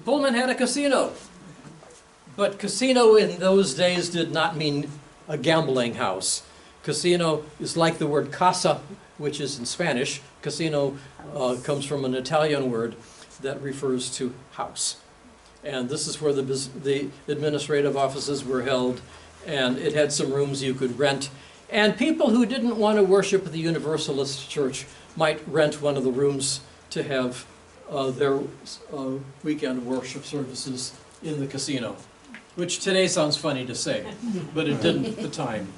Speaker 4: Pullman had a casino. But casino in those days did not mean a gambling house. Casino is like the word casa, which is in Spanish. Casino comes from an Italian word that refers to house. And this is where the administrative offices were held, and it had some rooms you could rent. And people who didn't want to worship at the Universalist Church might rent one of the rooms to have their weekend worship services in the casino, which today sounds funny to say, but it didn't at the time.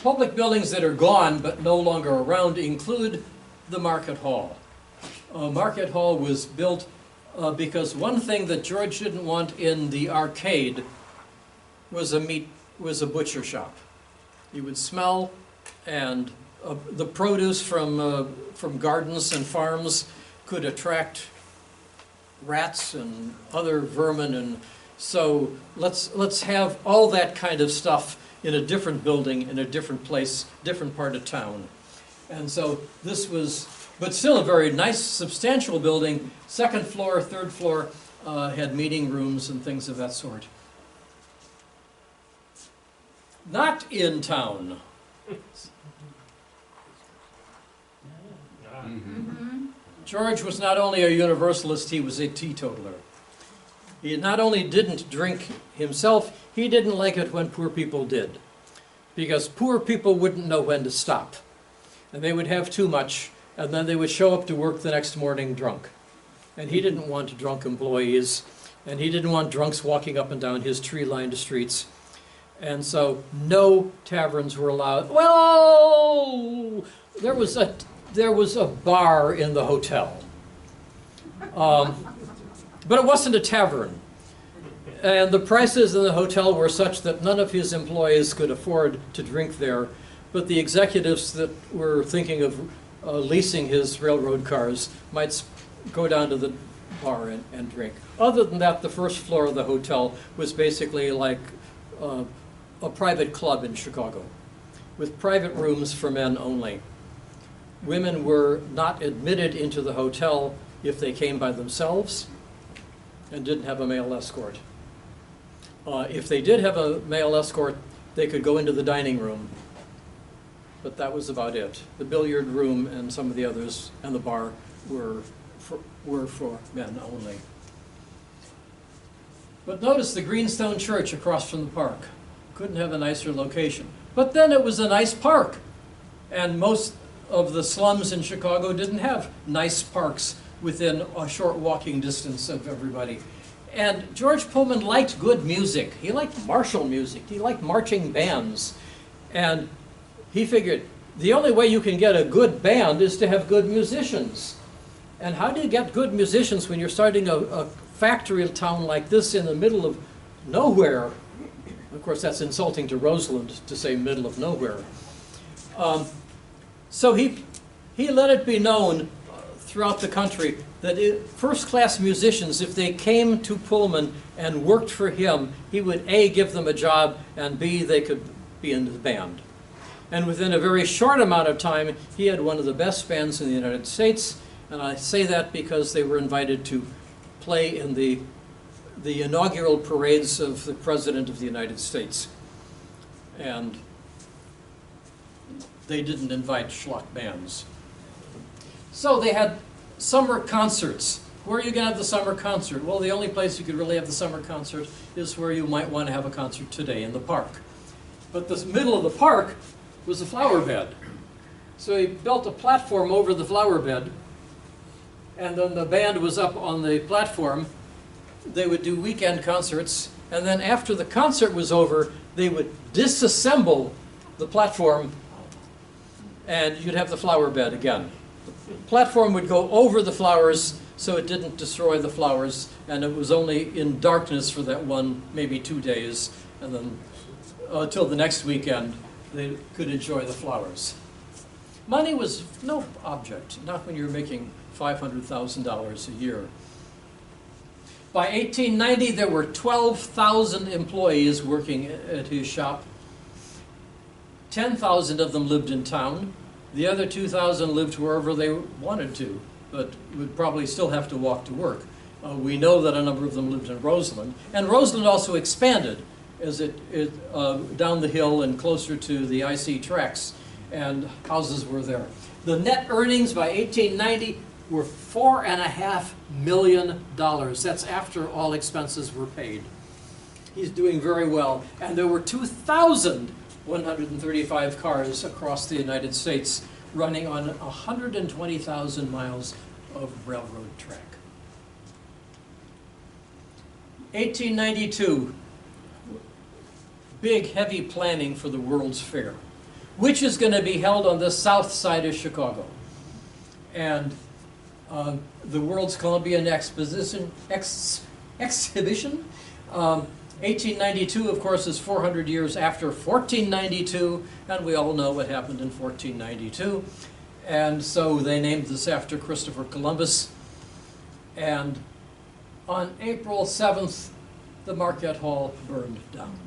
Speaker 4: Public buildings that are gone but no longer around include the Market Hall. Market Hall was built because one thing that George didn't want in the arcade was a butcher shop. You would smell, and the produce from gardens and farms could attract rats and other vermin, and so let's have all that kind of stuff in a different building, in a different place, different part of town. And so this was, but still a very nice, substantial building. Second floor, third floor had meeting rooms and things of that sort. Not in town. George was not only a Universalist, he was a teetotaler. He not only didn't drink himself, he didn't like it when poor people did. Because poor people wouldn't know when to stop. And they would have too much, and then they would show up to work the next morning drunk. And he didn't want drunk employees, and he didn't want drunks walking up and down his tree-lined streets. And so no taverns were allowed. Well, there was a bar in the hotel. But it wasn't a tavern. And the prices in the hotel were such that none of his employees could afford to drink there. But the executives that were thinking of leasing his railroad cars might go down to the bar and drink. Other than that, the first floor of the hotel was basically like a private club in Chicago, with private rooms for men only. Women were not admitted into the hotel if they came by themselves and didn't have a male escort. If they did have a male escort, they could go into the dining room, but that was about it. The billiard room and some of the others and the bar were for men only. But notice the Greenstone Church across from the park. Couldn't have a nicer location. But then it was a nice park, and most of the slums in Chicago didn't have nice parks within a short walking distance of everybody. And George Pullman liked good music. He liked martial music. He liked marching bands. And he figured the only way you can get a good band is to have good musicians. And how do you get good musicians when you're starting a factory town like this in the middle of nowhere? Of course, that's insulting to Roseland to say middle of nowhere. So he let it be known throughout the country that first-class musicians, if they came to Pullman and worked for him, he would A, give them a job, and B, they could be in the band. And within a very short amount of time, he had one of the best bands in the United States, and I say that because they were invited to play in the the inaugural parades of the President of the United States. And they didn't invite schlock bands. So they had summer concerts. Where are you going to have the summer concert? Well, the only place you could really have the summer concert is where you might want to have a concert today, in the park. But the middle of the park was a flower bed. So he built a platform over the flower bed, and then the band was up on the platform. They would do weekend concerts, and then after the concert was over, they would disassemble the platform, and you'd have the flower bed again. The platform would go over the flowers so it didn't destroy the flowers, and it was only in darkness for that one, maybe 2 days, and then until the next weekend they could enjoy the flowers. Money was no object, not when you're making $500,000 a year. By 1890, there were 12,000 employees working at his shop. 10,000 of them lived in town. The other 2,000 lived wherever they wanted to, but would probably still have to walk to work. We know that a number of them lived in Roseland, and Roseland also expanded as it down the hill and closer to the IC tracks, and houses were there. The net earnings by 1890 were $4.5 million. That's after all expenses were paid. He's doing very well, and there were 2,135 cars across the United States running on 120,000 miles of railroad track. 1892, big heavy planning for the World's Fair, which is going to be held on the south side of Chicago. And the World's Columbian Exhibition, 1892, of course, is 400 years after 1492, and we all know what happened in 1492. And so they named this after Christopher Columbus. And on April 7th, the Marquette Hall burned down.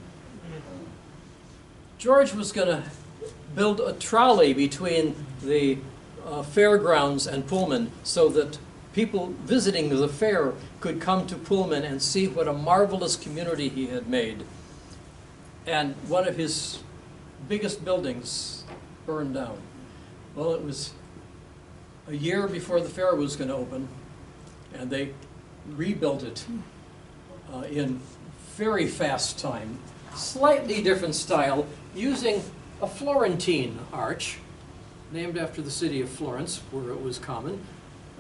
Speaker 4: George was going to build a trolley between the fairgrounds and Pullman so that people visiting the fair could come to Pullman and see what a marvelous community he had made. And one of his biggest buildings burned down. Well, it was a year before the fair was going to open, and they rebuilt it in very fast time, slightly different style, using a Florentine arch, named after the city of Florence, where it was common.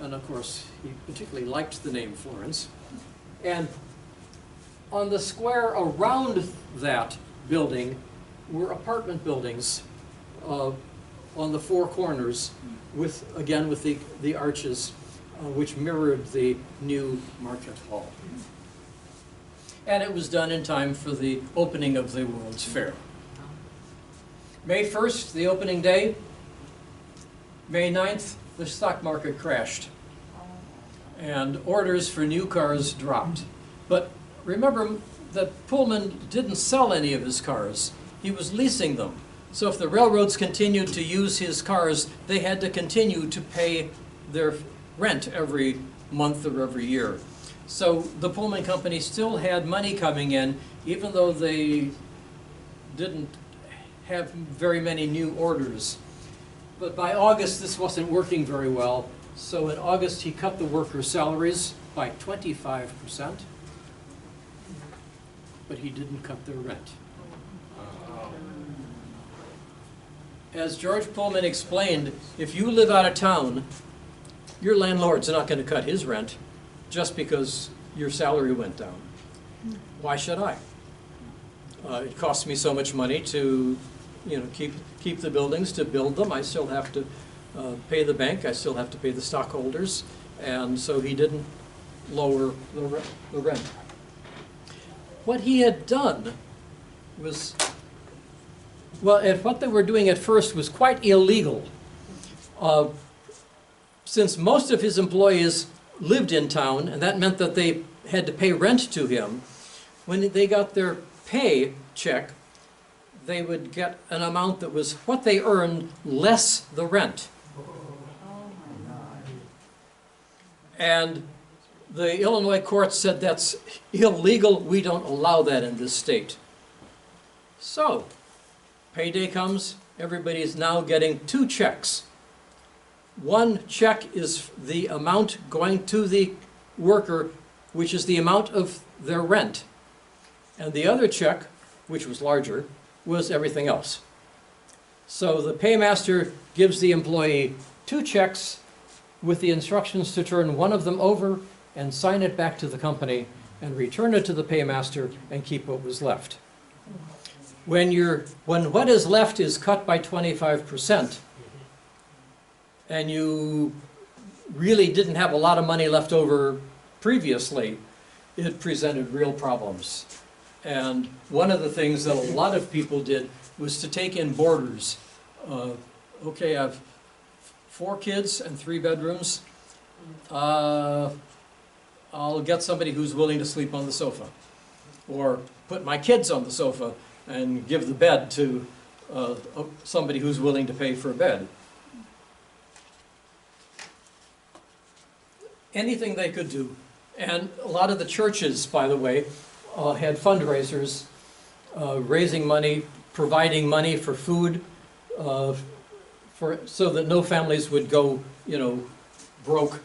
Speaker 4: And of course, he particularly liked the name Florence. And on the square around that building were apartment buildings on the four corners, with the arches, which mirrored the new Marquette Hall. And it was done in time for the opening of the World's Fair. May 1st, the opening day. May 9th, the stock market crashed, and orders for new cars dropped. But remember that Pullman didn't sell any of his cars. He was leasing them. So if the railroads continued to use his cars, they had to continue to pay their rent every month or every year. So the Pullman Company still had money coming in, even though they didn't have very many new orders. But by August, this wasn't working very well. So in August, he cut the workers' salaries by 25%, but he didn't cut their rent. As George Pullman explained, if you live out of town, your landlord's not going to cut his rent just because your salary went down. Why should I? It costs me so much money to keep the buildings, to build them. I still have to pay the bank. I still have to pay the stockholders. And so he didn't lower the rent. What he had done was, what they were doing at first was quite illegal. Since most of his employees lived in town, and that meant that they had to pay rent to him, when they got their pay check, they would get an amount that was what they earned less the rent. And the Illinois court said that's illegal. We don't allow that in this state. So, payday comes. Everybody is now getting 2 checks. One check is the amount going to the worker, which is the amount of their rent. And the other check, which was larger, was everything else. So the paymaster gives the employee 2 checks with the instructions to turn one of them over and sign it back to the company and return it to the paymaster and keep what was left. When what is left is cut by 25%, and you really didn't have a lot of money left over previously, it presented real problems. And one of the things that a lot of people did was to take in boarders. Okay, I have 4 kids and 3 bedrooms. I'll get somebody who's willing to sleep on the sofa, or put my kids on the sofa and give the bed to somebody who's willing to pay for a bed. Anything they could do. And a lot of the churches, by the way, had fundraisers, raising money, providing money for food, so that no families would go, broke,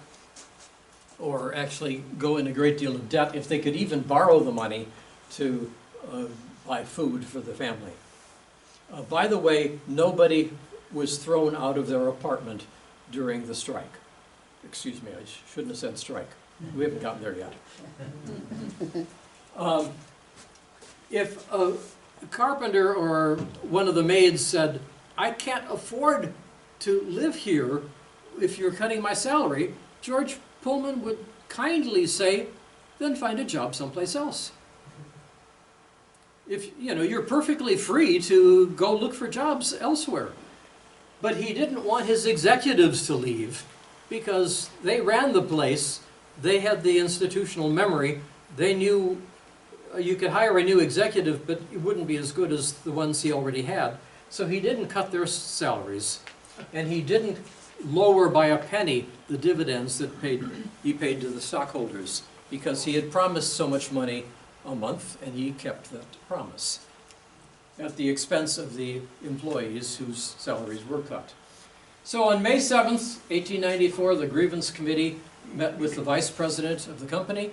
Speaker 4: or actually go in a great deal of debt if they could even borrow the money to buy food for the family. By the way, nobody was thrown out of their apartment during the strike. Excuse me, I shouldn't have said strike. We haven't gotten there yet. If a carpenter or one of the maids said, I can't afford to live here if you're cutting my salary, George Pullman would kindly say, then find a job someplace else. If you're perfectly free to go look for jobs elsewhere. But he didn't want his executives to leave because they ran the place. They had the institutional memory. They knew you could hire a new executive, but it wouldn't be as good as the ones he already had. So he didn't cut their salaries, and he didn't lower by a penny the dividends that he paid to the stockholders, because he had promised so much money a month, and he kept that promise at the expense of the employees whose salaries were cut. So on May 7th, 1894, the grievance committee met with the vice president of the company.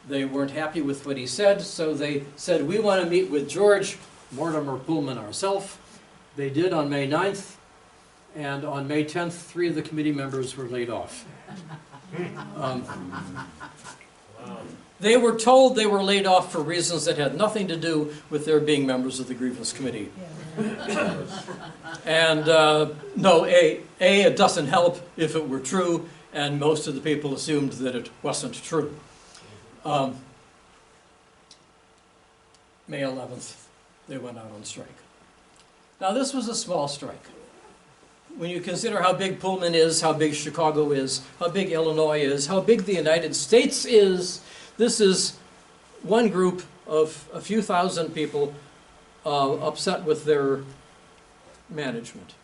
Speaker 4: They weren't happy with what he said, so they said, we want to meet with George Mortimer Pullman ourselves. They did on May 9th, and on May 10th, 3 of the committee members were laid off. They were told they were laid off for reasons that had nothing to do with their being members of the grievance committee. And no, it doesn't help if it were true, and most of the people assumed that it wasn't true. May 11th, they went out on strike. Now this was a small strike. When you consider how big Pullman is, how big Chicago is, how big Illinois is, how big the United States is, this is one group of a few thousand people upset with their management.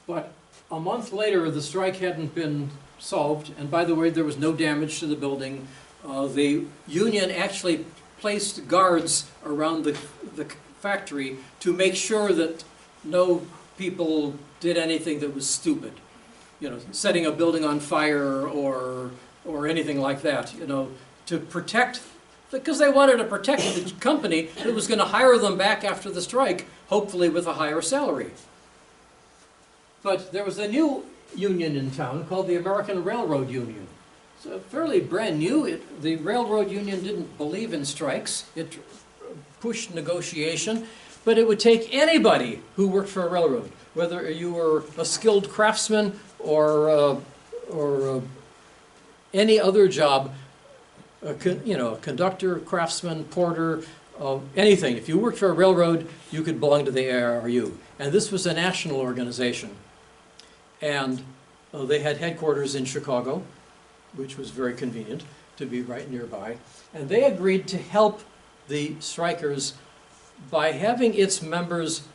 Speaker 4: But a month later, the strike hadn't been solved, and by the way, there was no damage to the building. The union actually placed guards around the factory to make sure that no people did anything that was stupid. Setting a building on fire or anything like that, to protect, because they wanted to protect the company that was going to hire them back after the strike, hopefully with a higher salary. But there was a new union in town called the American Railroad Union. So fairly brand new. The railroad union didn't believe in strikes. It pushed negotiation, but it would take anybody who worked for a railroad, whether you were a skilled craftsman or any other job, a conductor, craftsman, porter, anything. If you worked for a railroad, you could belong to the ARU. And this was a national organization. And they had headquarters in Chicago, which was very convenient to be right nearby. And they agreed to help the strikers by having its members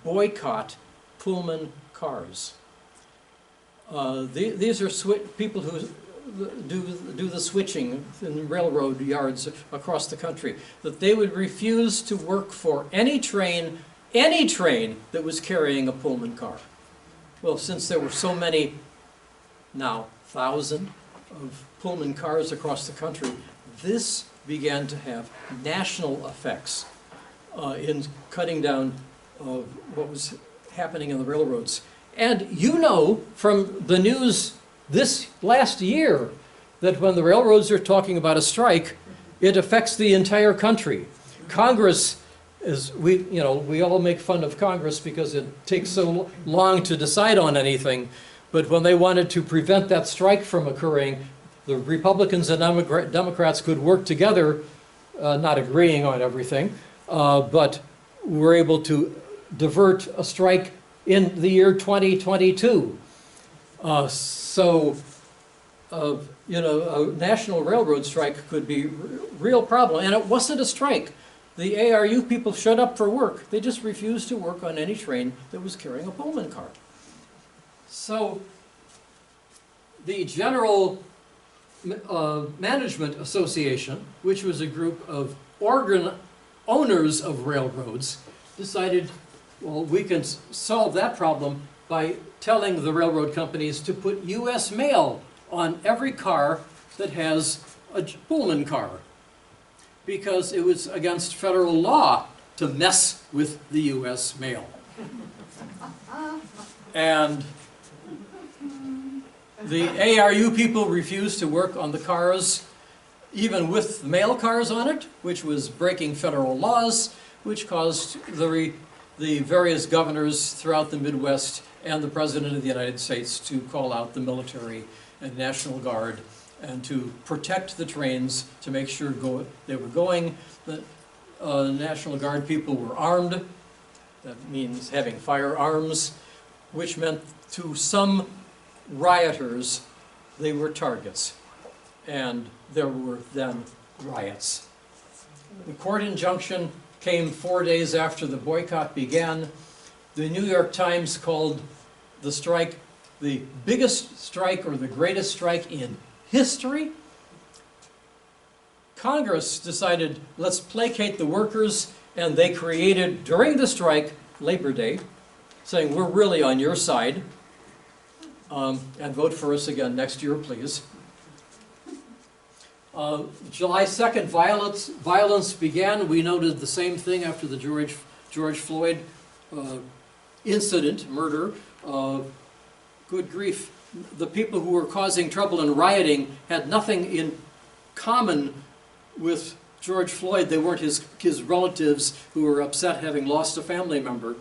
Speaker 4: boycott Pullman cars. These are people who do the switching in railroad yards across the country, that they would refuse to work for any train that was carrying a Pullman car. Well, since there were so many, now 1,000 of Pullman cars across the country, this began to have national effects in cutting down what was happening in the railroads. And you know from the news this last year that when the railroads are talking about a strike, it affects the entire country. Congress is, we all make fun of Congress because it takes so long to decide on anything, but when they wanted to prevent that strike from occurring, the Republicans and Democrats could work together, not agreeing on everything, but were able to divert a strike in the year 2022. A national railroad strike could be a real problem, and it wasn't a strike. The ARU people showed up for work. They just refused to work on any train that was carrying a Pullman car. So the General Management Association, which was a group of owners of railroads, decided, well, we can solve that problem by telling the railroad companies to put U.S. mail on every car that has a Pullman car, because it was against federal law to mess with the U.S. mail. And the ARU people refused to work on the cars, even with mail cars on it, which was breaking federal laws, which caused the various governors throughout the Midwest and the President of the United States to call out the military and National Guard and to protect the trains, to make sure they were going. The National Guard people were armed. That means having firearms, which meant to some rioters, they were targets. And there were then riots. The court injunction came 4 days after the boycott began. The New York Times called the strike the biggest strike or the greatest strike in history. Congress decided, let's placate the workers, and they created, during the strike, Labor Day, saying, we're really on your side, and vote for us again next year, please. July 2nd, violence began. We noted the same thing after the George Floyd incident, murder. Good grief. The people who were causing trouble and rioting had nothing in common with George Floyd. They weren't his relatives who were upset having lost a family member.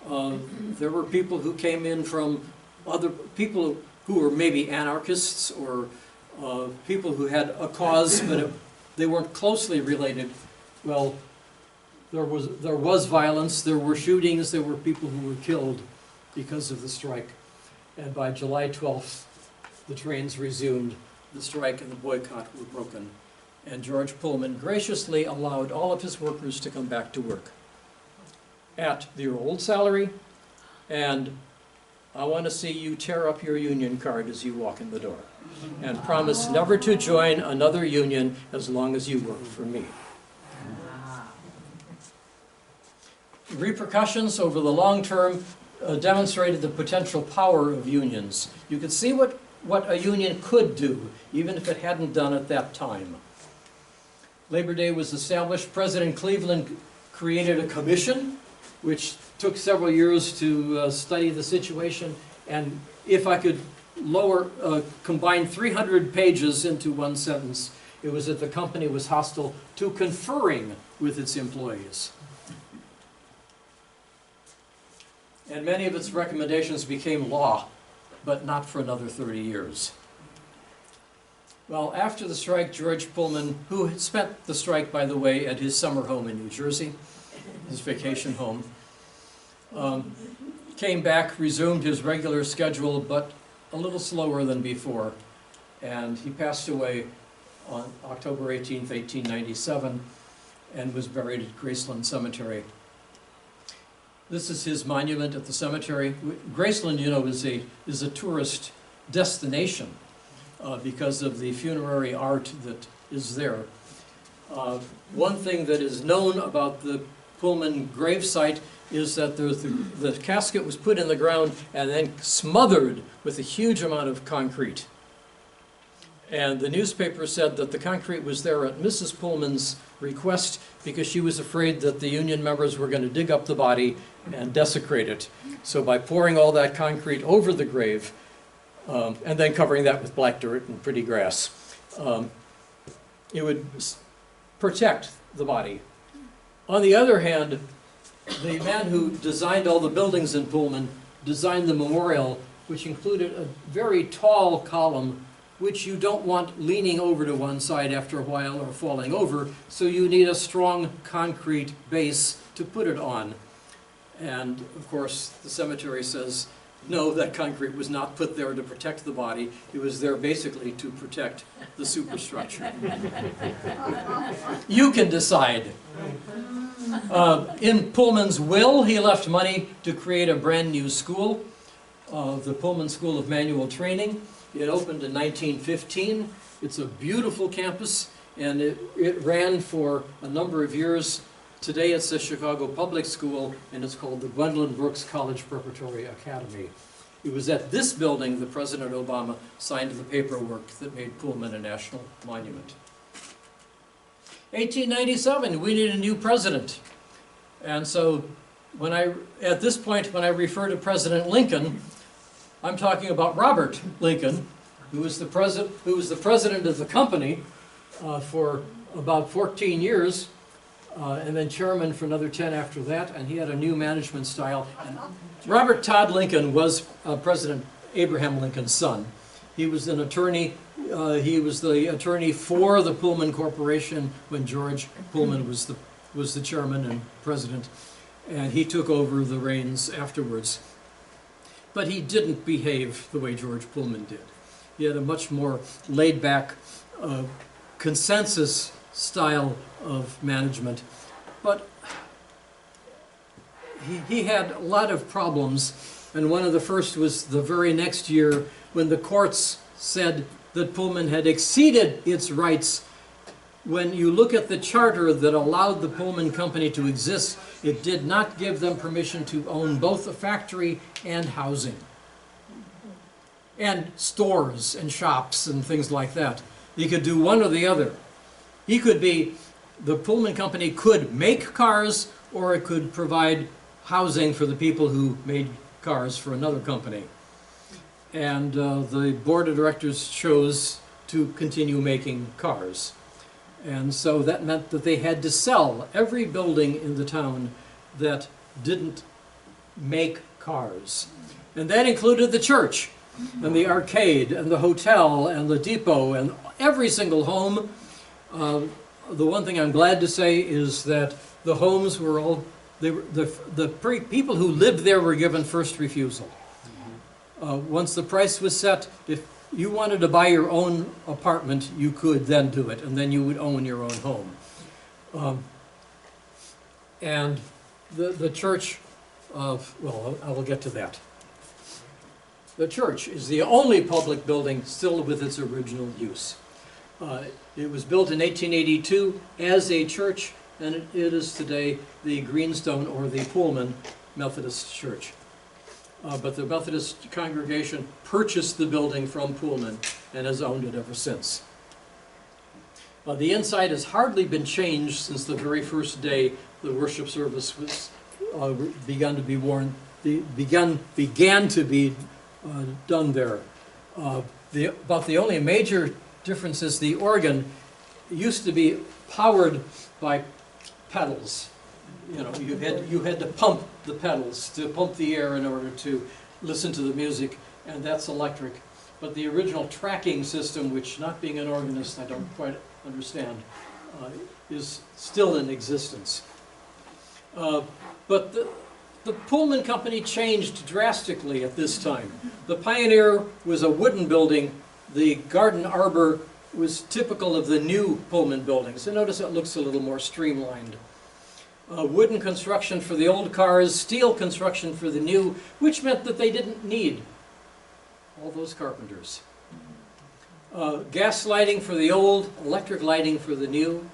Speaker 4: There were people who came in from other people who were maybe anarchists or people who had a cause, but they weren't closely related. Well, there was violence, there were shootings, there were people who were killed because of the strike. And by July 12th, the trains resumed, the strike and the boycott were broken. And George Pullman graciously allowed all of his workers to come back to work at their old salary, and I want to see you tear up your union card as you walk in the door, and promise never to join another union as long as you work for me. Repercussions over the long term demonstrated the potential power of unions. You could see what a union could do, even if it hadn't done at that time. Labor Day was established. President Cleveland created a commission, which took several years to study the situation. And if I could combine 300 pages into one sentence, it was that the company was hostile to conferring with its employees. And many of its recommendations became law, but not for another 30 years. Well, after the strike, George Pullman, who had spent the strike, by the way, at his summer home in New Jersey, his vacation home, came back, resumed his regular schedule, but a little slower than before. And he passed away on October 18th, 1897, and was buried at Graceland Cemetery. This is his monument at the cemetery. Graceland, you know, is a tourist destination because of the funerary art that is there. One thing that is known about the Pullman gravesite is that the casket was put in the ground and then smothered with a huge amount of concrete. And the newspaper said that the concrete was there at Mrs. Pullman's request because she was afraid that the Union members were going to dig up the body and desecrate it. So by pouring all that concrete over the grave, and then covering that with black dirt and pretty grass, it would protect the body. On the other hand, the man who designed all the buildings in Pullman designed the memorial, which included a very tall column which you don't want leaning over to one side after a while or falling over, so you need a strong concrete base to put it on. And of course, the cemetery says, no, that concrete was not put there to protect the body. It was there basically to protect the superstructure. You can decide. In Pullman's will, he left money to create a brand new school, the Pullman School of Manual Training. It opened in 1915. It's a beautiful campus, and it ran for a number of years. Today it's the Chicago Public School, and it's called the Gwendolyn Brooks College Preparatory Academy. It was at this building that President Obama signed the paperwork that made Pullman a national monument. 1897, we need a new president. And so at this point, when I refer to President Lincoln, I'm talking about Robert Lincoln, who was the president of the company for about 14 years, and then chairman for another 10 after that, and he had a new management style. And Robert Todd Lincoln was President Abraham Lincoln's son. He was an attorney. He was the attorney for the Pullman Corporation when George Pullman was the chairman and president, and he took over the reins afterwards. But he didn't behave the way George Pullman did. He had a much more laid-back, consensus style of management. But he had a lot of problems, and one of the first was the very next year when the courts said that Pullman had exceeded its rights. When you look at the charter that allowed the Pullman Company to exist, it did not give them permission to own both a factory and housing, and stores and shops and things like that. He could do one or the other. The Pullman Company could make cars, or it could provide housing for the people who made cars for another company. And the board of directors chose to continue making cars. And so that meant that they had to sell every building in the town that didn't make cars. And that included the church, and the arcade, and the hotel, and the depot, and every single home. The one thing I'm glad to say is that the homes were all, people who lived there were given first refusal. Once the price was set, if you wanted to buy your own apartment, you could then do it, and then you would own your own home. And the church well, I will get to that. The church is the only public building still with its original use. It was built in 1882 as a church, and it is today the Greenstone or the Pullman Methodist Church. But the Methodist congregation purchased the building from Pullman and has owned it ever since. The inside has hardly been changed since the very first day the worship service was began to be done there. About the only major difference is the organ used to be powered by pedals. You know, you had to pump the pedals to pump the air in order to listen to the music, and that's electric. But the original tracking system, which, not being an organist, I don't quite understand, is still in existence. But the Pullman Company changed drastically at this time. The Pioneer was a wooden building. The garden arbor was typical of the new Pullman buildings. And notice it looks a little more streamlined. wooden construction for the old cars, steel construction for the new, which meant that they didn't need all those carpenters. Gas lighting for the old, electric lighting for the new,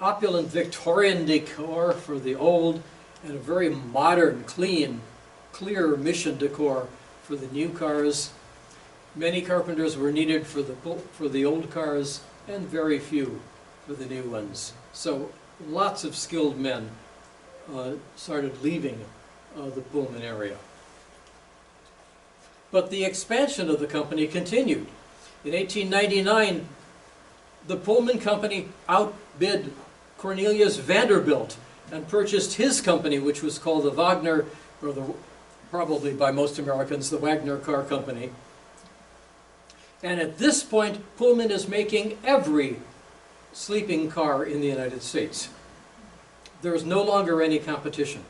Speaker 4: opulent Victorian decor for the old, and a very modern, clean, clear mission decor for the new cars. Many carpenters were needed for the old cars, and very few for the new ones. So lots of skilled men started leaving the Pullman area. But the expansion of the company continued. In 1899, the Pullman Company outbid Cornelius Vanderbilt and purchased his company, which was called the Wagner, or probably by most Americans, the Wagner Car Company. And at this point, Pullman is making every sleeping car in the United States. There is no longer any competition.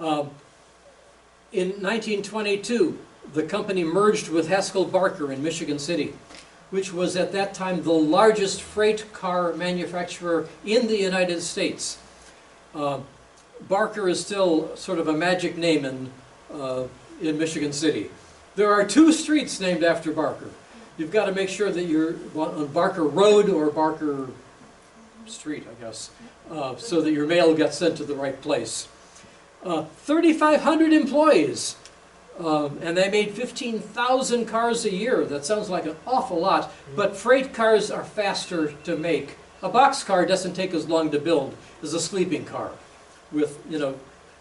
Speaker 4: In 1922, the company merged with Haskell Barker in Michigan City, which was at that time the largest freight car manufacturer in the United States. Barker is still sort of a magic name in Michigan City. There are 2 streets named after Barker. You've got to make sure that you're on Barker Road or Barker Street, I guess, so that your mail gets sent to the right place. 3,500 employees, and they made 15,000 cars a year. That sounds like an awful lot, but freight cars are faster to make. A boxcar doesn't take as long to build as a sleeping car with,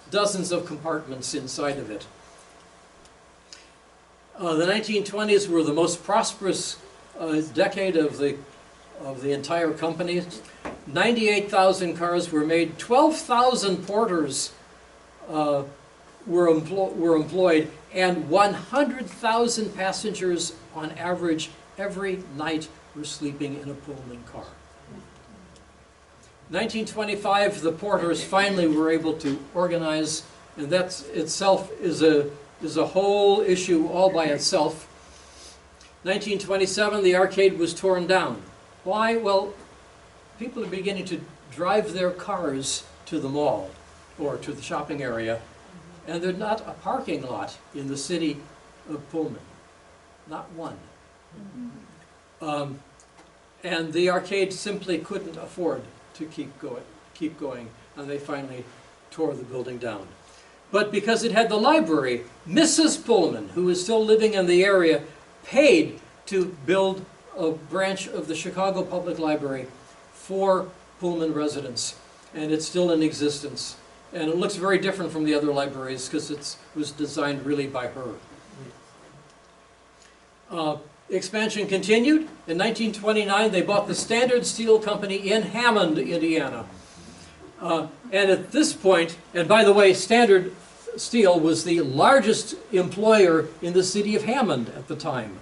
Speaker 4: dozens of compartments inside of it. The 1920s were the most prosperous decade of the entire company. 98,000 cars were made. 12,000 porters were employed, and 100,000 passengers on average every night were sleeping in a Pullman car. 1925, the porters finally were able to organize, and that itself is a whole issue all by itself. 1927, the arcade was torn down. Why? Well, people are beginning to drive their cars to the mall or to the shopping area, and there's not a parking lot in the city of Pullman. Not one. And the arcade simply couldn't afford to keep going, and they finally tore the building down. But because it had the library, Mrs. Pullman, who is still living in the area, paid to build a branch of the Chicago Public Library for Pullman residents, and it's still in existence. And it looks very different from the other libraries because it was designed really by her. Expansion continued. In 1929, they bought the Standard Steel Company in Hammond, Indiana. And at this point, and by the way, Standard Steel was the largest employer in the city of Hammond at the time.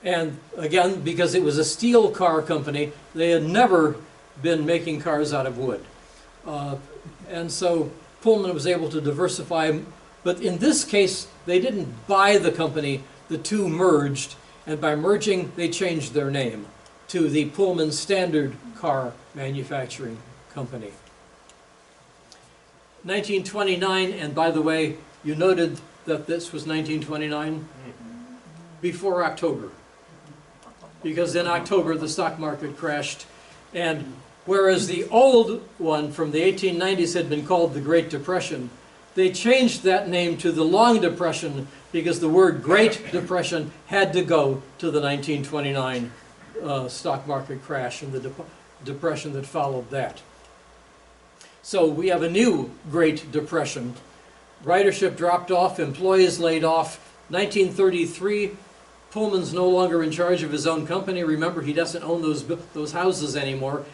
Speaker 4: And again, because it was a steel car company, they had never been making cars out of wood. And so Pullman was able to diversify. But in this case, they didn't buy the company. The two merged. And by merging, they changed their name to the Pullman Standard Car Manufacturing Company. 1929, and by the way, you noted that this was 1929 before October, because in October the stock market crashed, and whereas the old one from the 1890s had been called the Great Depression, they changed that name to the Long Depression because the word Great Depression had to go to the 1929 stock market crash and the depression that followed that. So we have a new Great Depression. Ridership dropped off, employees laid off. 1933, Pullman's no longer in charge of his own company. Remember, he doesn't own those houses anymore.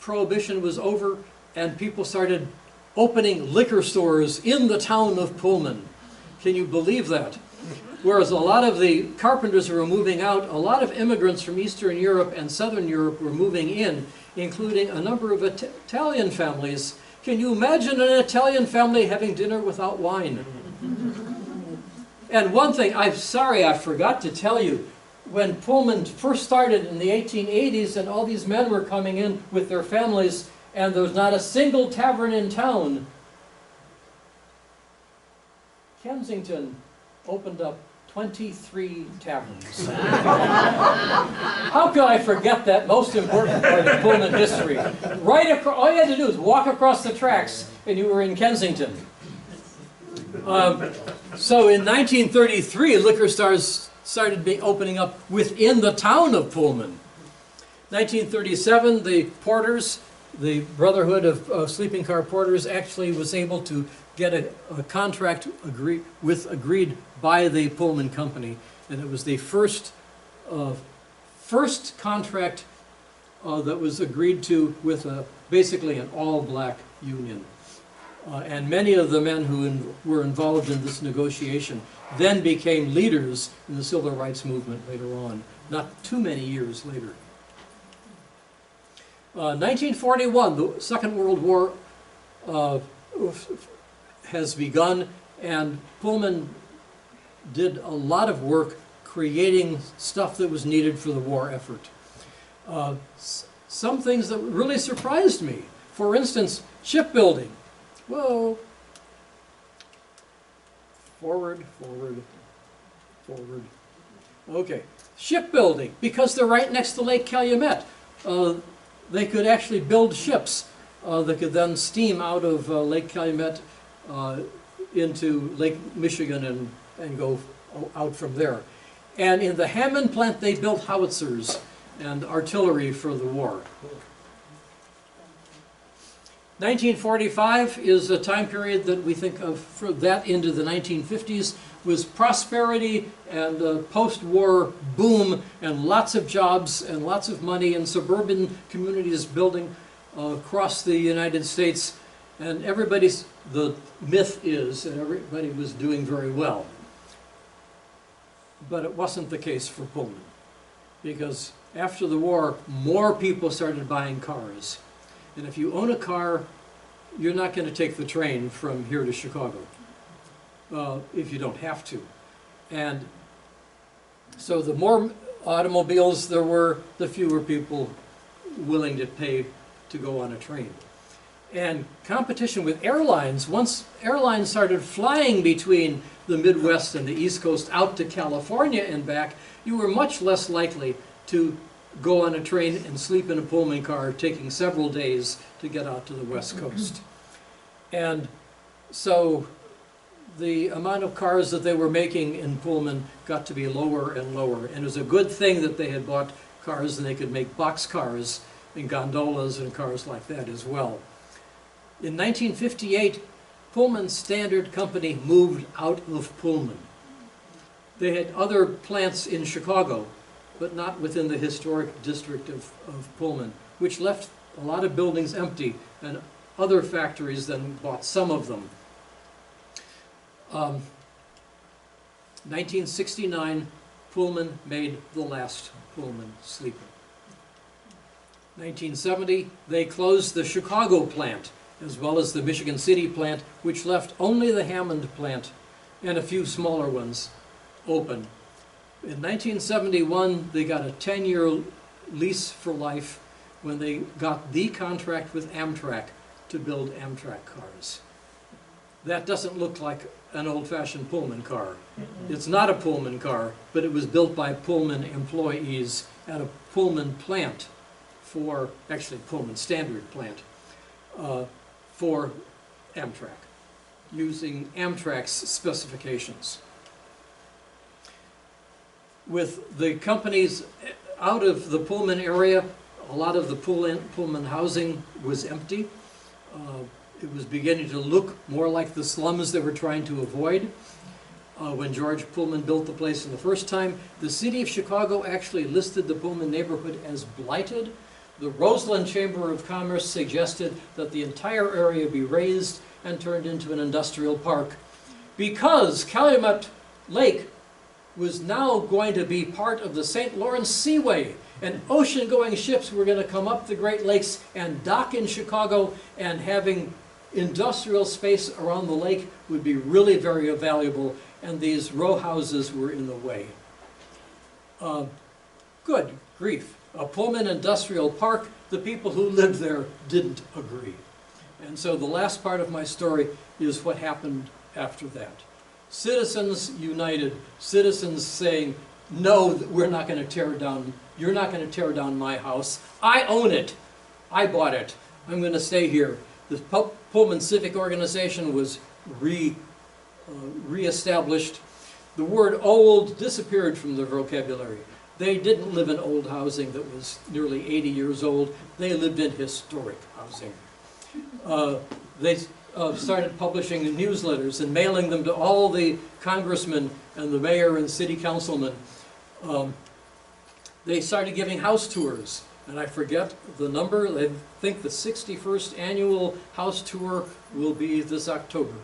Speaker 4: Prohibition was over, and people started opening liquor stores in the town of Pullman. Can you believe that? Whereas a lot of the carpenters were moving out, a lot of immigrants from Eastern Europe and Southern Europe were moving in, including a number of Italian families. Can you imagine an Italian family having dinner without wine? And one thing, I'm sorry I forgot to tell you, when Pullman first started in the 1880s and all these men were coming in with their families, And there was not a single tavern in town. Kensington opened up 23 taverns. How could I forget that most important part of Pullman history? Right across, all you had to do was walk across the tracks and you were in Kensington. So in 1933, liquor stores started opening up within the town of Pullman. 1937, the porters, the Brotherhood of Sleeping Car Porters, actually was able to get a contract agreed by the Pullman company, and it was the first contract that was agreed to with basically an all-black union. And many of the men who were involved in this negotiation then became leaders in the civil rights movement later on, not too many years later. 1941, the Second World War has begun, and Pullman did a lot of work creating stuff that was needed for the war effort. Some things that really surprised me. For instance, shipbuilding. Whoa. Forward, forward, forward. Okay. Shipbuilding, because they're right next to Lake Calumet. They could actually build ships that could then steam out of Lake Calumet into Lake Michigan and go out from there. And in the Hammond plant, they built howitzers and artillery for the war. 1945 is a time period that we think of, for that into the 1950s, was prosperity and a post-war boom and lots of jobs and lots of money and suburban communities building across the United States. And the myth is that everybody was doing very well. But it wasn't the case for Pullman, because after the war, more people started buying cars. And if you own a car, you're not going to take the train from here to Chicago, if you don't have to. And so the more automobiles there were, the fewer people willing to pay to go on a train. And competition with airlines, once airlines started flying between the Midwest and the East Coast out to California and back, you were much less likely to go on a train and sleep in a Pullman car, taking several days to get out to the West Coast. And so the amount of cars that they were making in Pullman got to be lower and lower. And it was a good thing that they had bought cars and they could make box cars and gondolas and cars like that as well. In 1958, Pullman Standard Company moved out of Pullman. They had other plants in Chicago, but not within the historic district of Pullman, which left a lot of buildings empty, and other factories then bought some of them. 1969, Pullman made the last Pullman sleeper. 1970, they closed the Chicago plant, as well as the Michigan City plant, which left only the Hammond plant and a few smaller ones open. In 1971, they got a 10-year lease for life when they got the contract with Amtrak to build Amtrak cars. That doesn't look like an old-fashioned Pullman car. It's not a Pullman car, but it was built by Pullman employees at a Pullman plant for, actually Pullman Standard plant, for Amtrak, using Amtrak's specifications. With the companies out of the Pullman area, a lot of the Pullman housing was empty. It was beginning to look more like the slums they were trying to avoid. When George Pullman built the place the first time, the city of Chicago actually listed the Pullman neighborhood as blighted. The Roseland Chamber of Commerce suggested that the entire area be razed and turned into an industrial park, because Calumet Lake was now going to be part of the St. Lawrence Seaway, and ocean-going ships were going to come up the Great Lakes and dock in Chicago, and having industrial space around the lake would be really very valuable, and these row houses were in the way. Good grief. A Pullman industrial park the people who lived there didn't agree. And so the last part of my story is what happened after that. Citizens united, citizens saying, no, we're not going to tear it down. You're not going to tear down my house. I own it. I bought it. I'm going to stay here. The Pullman Civic Organization was re-established. The word old disappeared from their vocabulary. They didn't live in old housing that was nearly 80 years old. They lived in historic housing. They started publishing newsletters and mailing them to all the congressmen and the mayor and city councilmen. They started giving house tours, and I forget the number. I think the 61st annual house tour will be this October.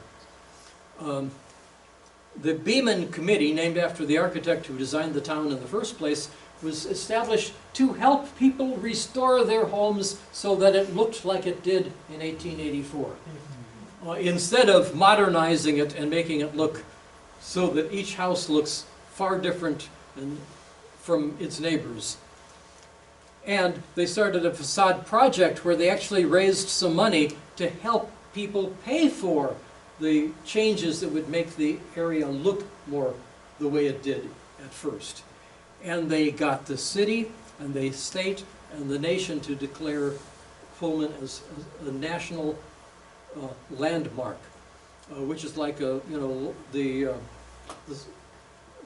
Speaker 4: The Beeman Committee, named after the architect who designed the town in the first place, was established to help people restore their homes so that it looked like it did in 1884. Instead of modernizing it and making it look so that each house looks far different from its neighbors. And they started a facade project where they actually raised some money to help people pay for the changes that would make the area look more the way it did at first. And they got the city and the state and the nation to declare Pullman as a national landmark, which is like the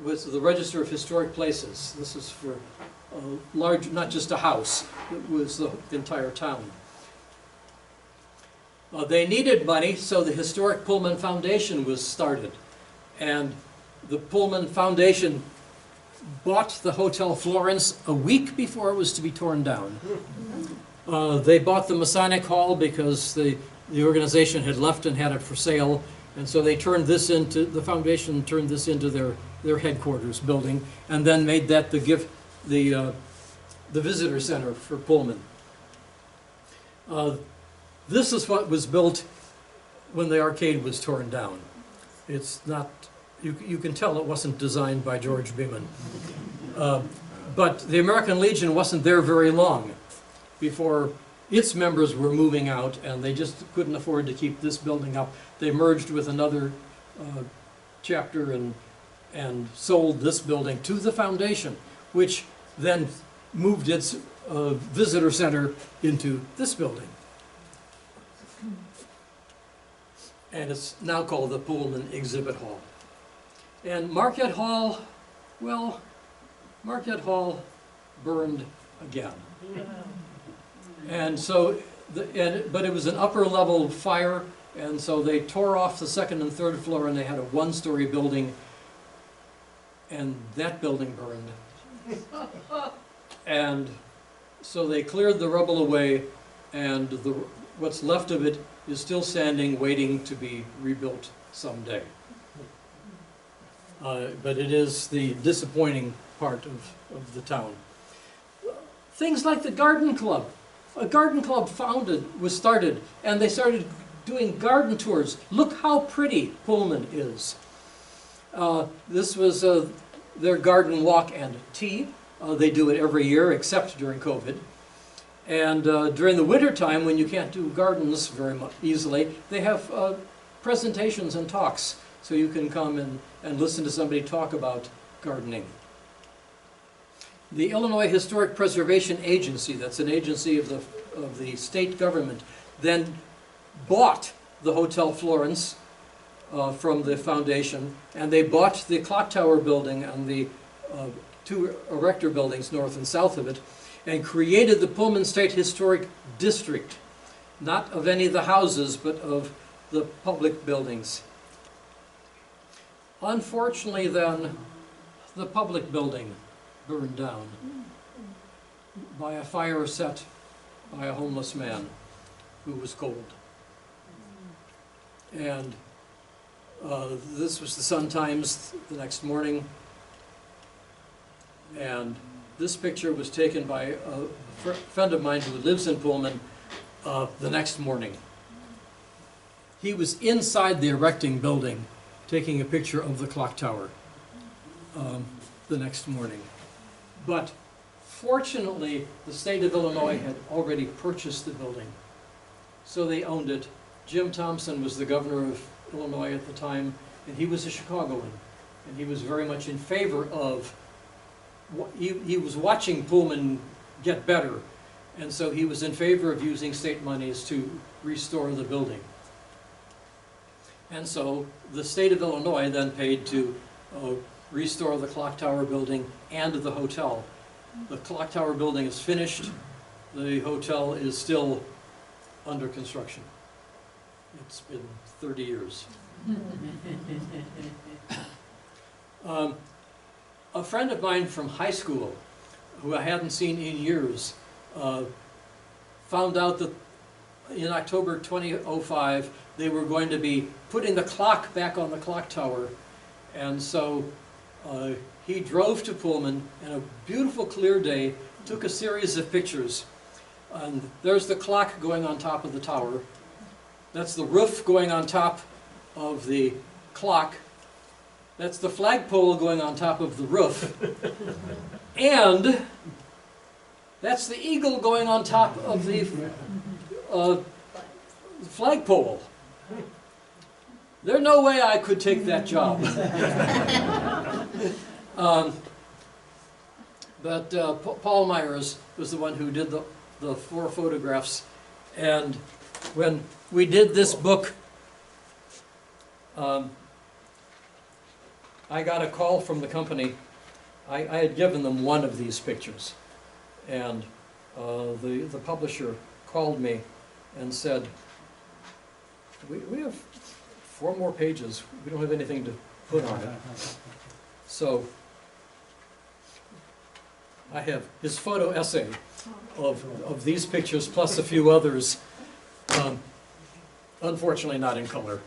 Speaker 4: Register of Historic Places. This is for large, not just a house, it was the entire town. They needed money, so the Historic Pullman Foundation was started. And the Pullman Foundation bought the Hotel Florence a week before it was to be torn down. They bought the Masonic Hall because the organization had left and had it for sale, and so they turned this into, the foundation turned this into their headquarters building, and then made that the visitor center for Pullman. This is what was built when the arcade was torn down. It's not, you can tell it wasn't designed by George Beeman. But the American Legion wasn't there very long before its members were moving out, and they just couldn't afford to keep this building up. They merged with another chapter and sold this building to the foundation, which then moved its visitor center into this building. And it's now called the Pullman Exhibit Hall. And Marquette Hall, well, Marquette Hall burned again. And so, but it was an upper level fire, and so they tore off the second and third floor, and they had a one-story building, and that building burned. And so they cleared the rubble away, and what's left of it is still standing, waiting to be rebuilt someday. But it is the disappointing part of the town. Things like the garden club. A garden club was started, and they started doing garden tours. Look how pretty Pullman is. This was their garden walk and tea. They do it every year except during COVID. And during the winter time, when you can't do gardens very much easily, they have presentations and talks, so you can come and listen to somebody talk about gardening. The Illinois Historic Preservation Agency, that's an agency of the state government, then bought the Hotel Florence from the foundation, and they bought the clock tower building and the two erector buildings north and south of it, and created the Pullman State Historic District, not of any of the houses, but of the public buildings. Unfortunately then, the public building burned down by a fire set by a homeless man who was cold. And this was the Sun-Times the next morning, and this picture was taken by a friend of mine who lives in Pullman the next morning. He was inside the erecting building taking a picture of the clock tower the next morning. But Fortunately, the state of Illinois had already purchased the building, so they owned it. Jim Thompson was the governor of Illinois at the time, and he was a Chicagoan, and he was very much in favor of, he was watching Pullman get better, and so he was in favor of using state monies to restore the building. And so the state of Illinois then paid to restore the clock tower building and the hotel. The clock tower building is finished. The hotel is still under construction. It's been 30 years. A friend of mine from high school, who I hadn't seen in years, found out that in October 2005 they were going to be putting the clock back on the clock tower, and so he drove to Pullman on a beautiful clear day, took a series of pictures, and there's the clock going on top of the tower. That's the roof going on top of the clock. That's the flagpole going on top of the roof. And that's the eagle going on top of the flagpole. There's no way I could take that job. But Paul Myers was the one who did the 4 photographs. And when we did this book, I got a call from the company. I had given them one of these pictures, and the publisher called me and said, we have 4 more pages. We don't have anything to put on it. So I have his photo essay of these pictures plus a few others, unfortunately not in color,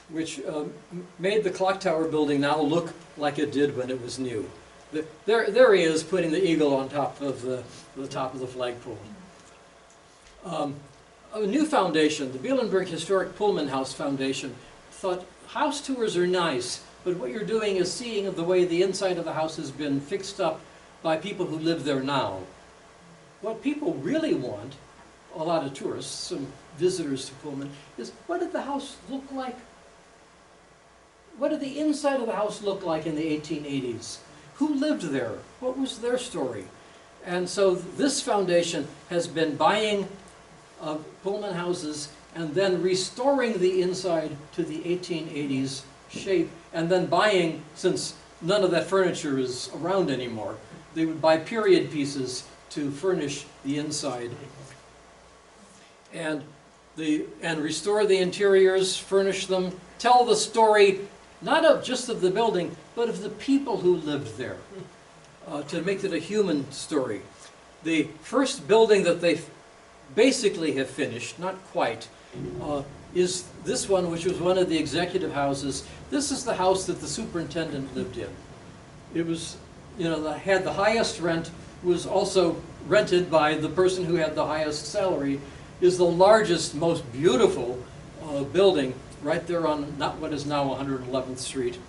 Speaker 4: which made the clock tower building now look like it did when it was new. There he is putting the eagle on top of the top of the flagpole. A new foundation, the Bielenberg Historic Pullman House Foundation, thought house tours are nice, but what you're doing is seeing the way the inside of the house has been fixed up by people who live there now. What people really want, a lot of tourists, some visitors to Pullman, is what did the house look like? What did the inside of the house look like in the 1880s? Who lived there? What was their story? And so this foundation has been buying Pullman houses and then restoring the inside to the 1880s shape, and then buying, since none of that furniture is around anymore, they would buy period pieces to furnish the inside. And restore the interiors, furnish them, tell the story, not just of the building, but of the people who lived there, to make it a human story. The first building that they basically have finished, not quite, is this one, which was one of the executive houses. This is the house that the superintendent lived in. It was, had the highest rent, was also rented by the person who had the highest salary, is the largest, most beautiful building right there on not what is now 111th Street.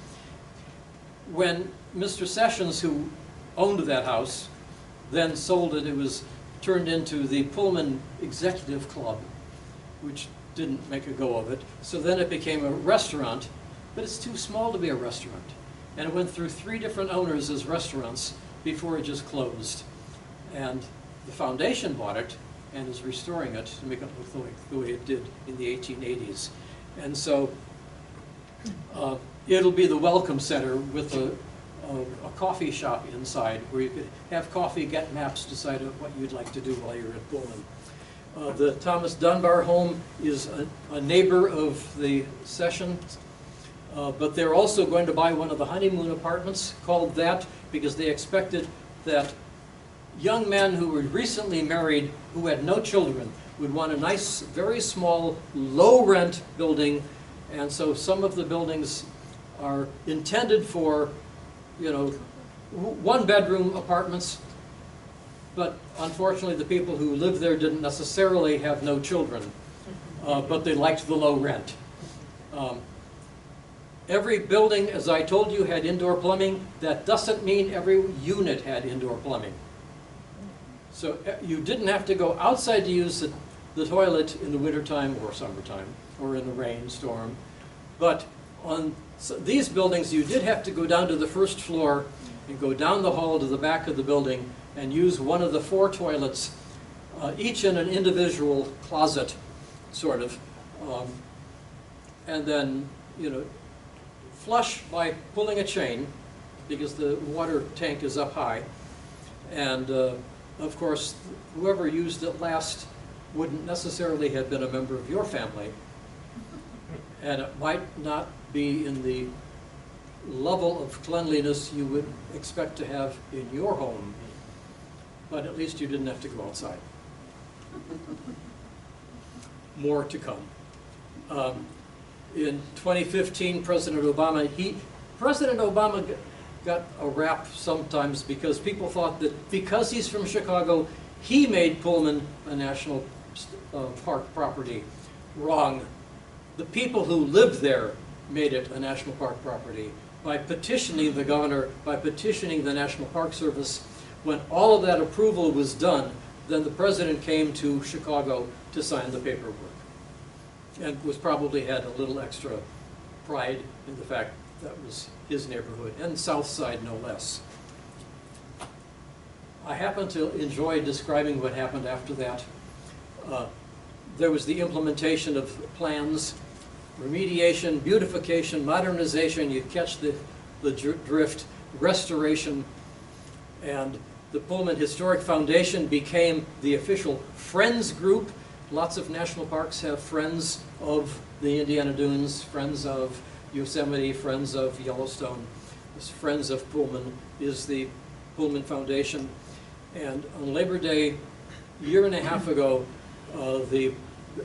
Speaker 4: When Mr. Sessions, who owned that house, then sold it, it was turned into the Pullman Executive Club, which didn't make a go of it. So then it became a restaurant, but it's too small to be a restaurant. And it went through 3 different owners as restaurants before it just closed. And the foundation bought it and is restoring it to make it look like the way it did in the 1880s. And so it'll be the welcome center with a coffee shop inside where you could have coffee, get maps, decide what you'd like to do while you're at Pullman. The Thomas Dunbar home is a neighbor of the Sessions, but they're also going to buy one of the honeymoon apartments, called that because they expected that young men who were recently married, who had no children, would want a nice, very small, low-rent building, and so some of the buildings are intended for, 1-bedroom apartments, but unfortunately the people who lived there didn't necessarily have no children, but they liked the low rent. Every building, as I told you, had indoor plumbing. That doesn't mean every unit had indoor plumbing. So you didn't have to go outside to use the toilet in the wintertime or summertime or in the rainstorm. But on these buildings, you did have to go down to the first floor and go down the hall to the back of the building and use one of the 4 toilets, each in an individual closet, sort of. And then, you know, flush by pulling a chain, because the water tank is up high. And of course, whoever used it last wouldn't necessarily have been a member of your family. And it might not be in the level of cleanliness you would expect to have in your home. But at least you didn't have to go outside. More to come. In 2015, President Obama got a rap sometimes because people thought that because he's from Chicago, he made Pullman a national park property. Wrong. The people who lived there made it a national park property by petitioning the governor, by petitioning the National Park Service. When all of that approval was done, then the president came to Chicago to sign the paperwork, and was probably had a little extra pride in the fact that was his neighborhood, and South Side no less. I happen to enjoy describing what happened after that. There was the implementation of plans, remediation, beautification, modernization, you catch the drift, restoration, and the Pullman Historic Foundation became the official Friends group. Lots of national parks have Friends of the Indiana Dunes, Friends of Yosemite, Friends of Yellowstone. This Friends of Pullman is the Pullman Foundation. And on Labor Day, a year and a half ago, the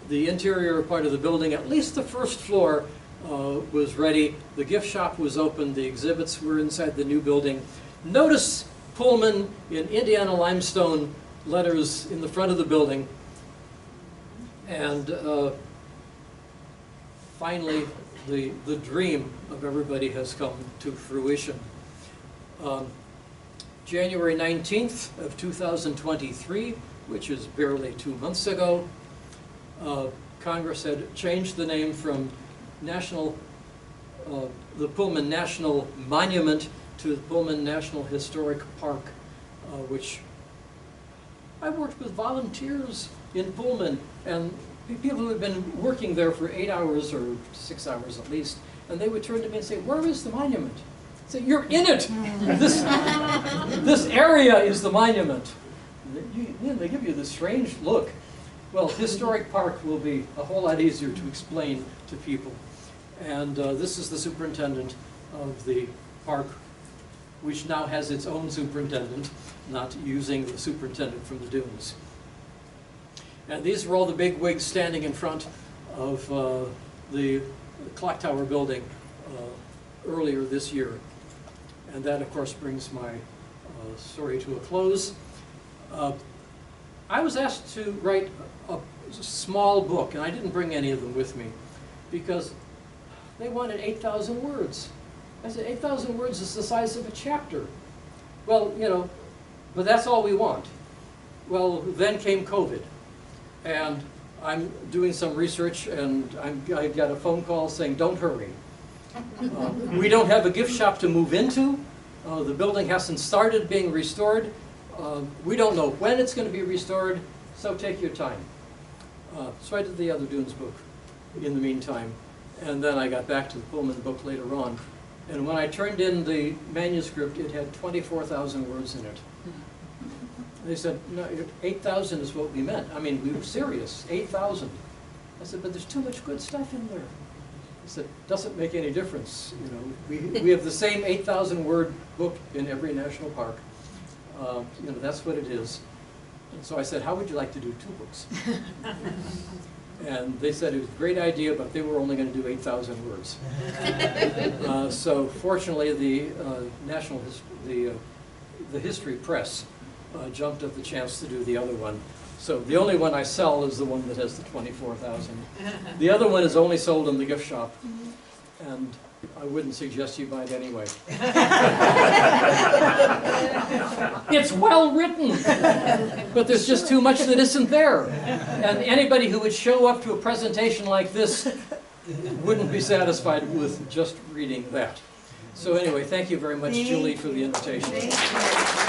Speaker 4: interior part of the building, at least the first floor, was ready. The gift shop was open. The exhibits were inside the new building. Notice Pullman in Indiana limestone letters in the front of the building. And finally, the dream of everybody has come to fruition. January 19th of 2023, which is barely 2 months ago, Congress had changed the name from the Pullman National Monument to the Pullman National Historic Park, which I worked with volunteers in Pullman and people who had been working there for 8 hours or 6 hours at least, and they would turn to me and say, "Where is the monument?" I say, "You're in it! This area is the monument." And they give you this strange look. Well, historic park will be a whole lot easier to explain to people. And this is the superintendent of the park, which now has its own superintendent, not using the superintendent from the dunes. And these are all the big wigs standing in front of the clock tower building earlier this year. And that, of course, brings my story to a close. I was asked to write a small book, and I didn't bring any of them with me, because they wanted 8,000 words. I said, 8,000 words is the size of a chapter. Well, you know, but that's all we want. Well, then came COVID. And I'm doing some research, and I got a phone call saying, "Don't hurry. We don't have a gift shop to move into. The building hasn't started being restored. We don't know when it's going to be restored, so take your time." So I did the other Dunes book in the meantime. And then I got back to the Pullman book later on. And when I turned in the manuscript, it had 24,000 words in it. They said, "No, 8,000 is what we meant." I mean, we were serious, 8,000. I said, "But there's too much good stuff in there." I said, "Doesn't make any difference. You know, we have the same 8,000 word book in every national park. You know, that's what it is." And so I said, "How would you like to do 2 books?" And they said it was a great idea, but they were only going to do 8,000 words. So fortunately, the History Press jumped at the chance to do the other one. So the only one I sell is the one that has the 24,000. The other one is only sold in the gift shop. And I wouldn't suggest you buy it anyway. It's well written, but there's just too much that isn't there. And anybody who would show up to a presentation like this wouldn't be satisfied with just reading that. So anyway, thank you very much, Julie, for the invitation.
Speaker 1: Thank you.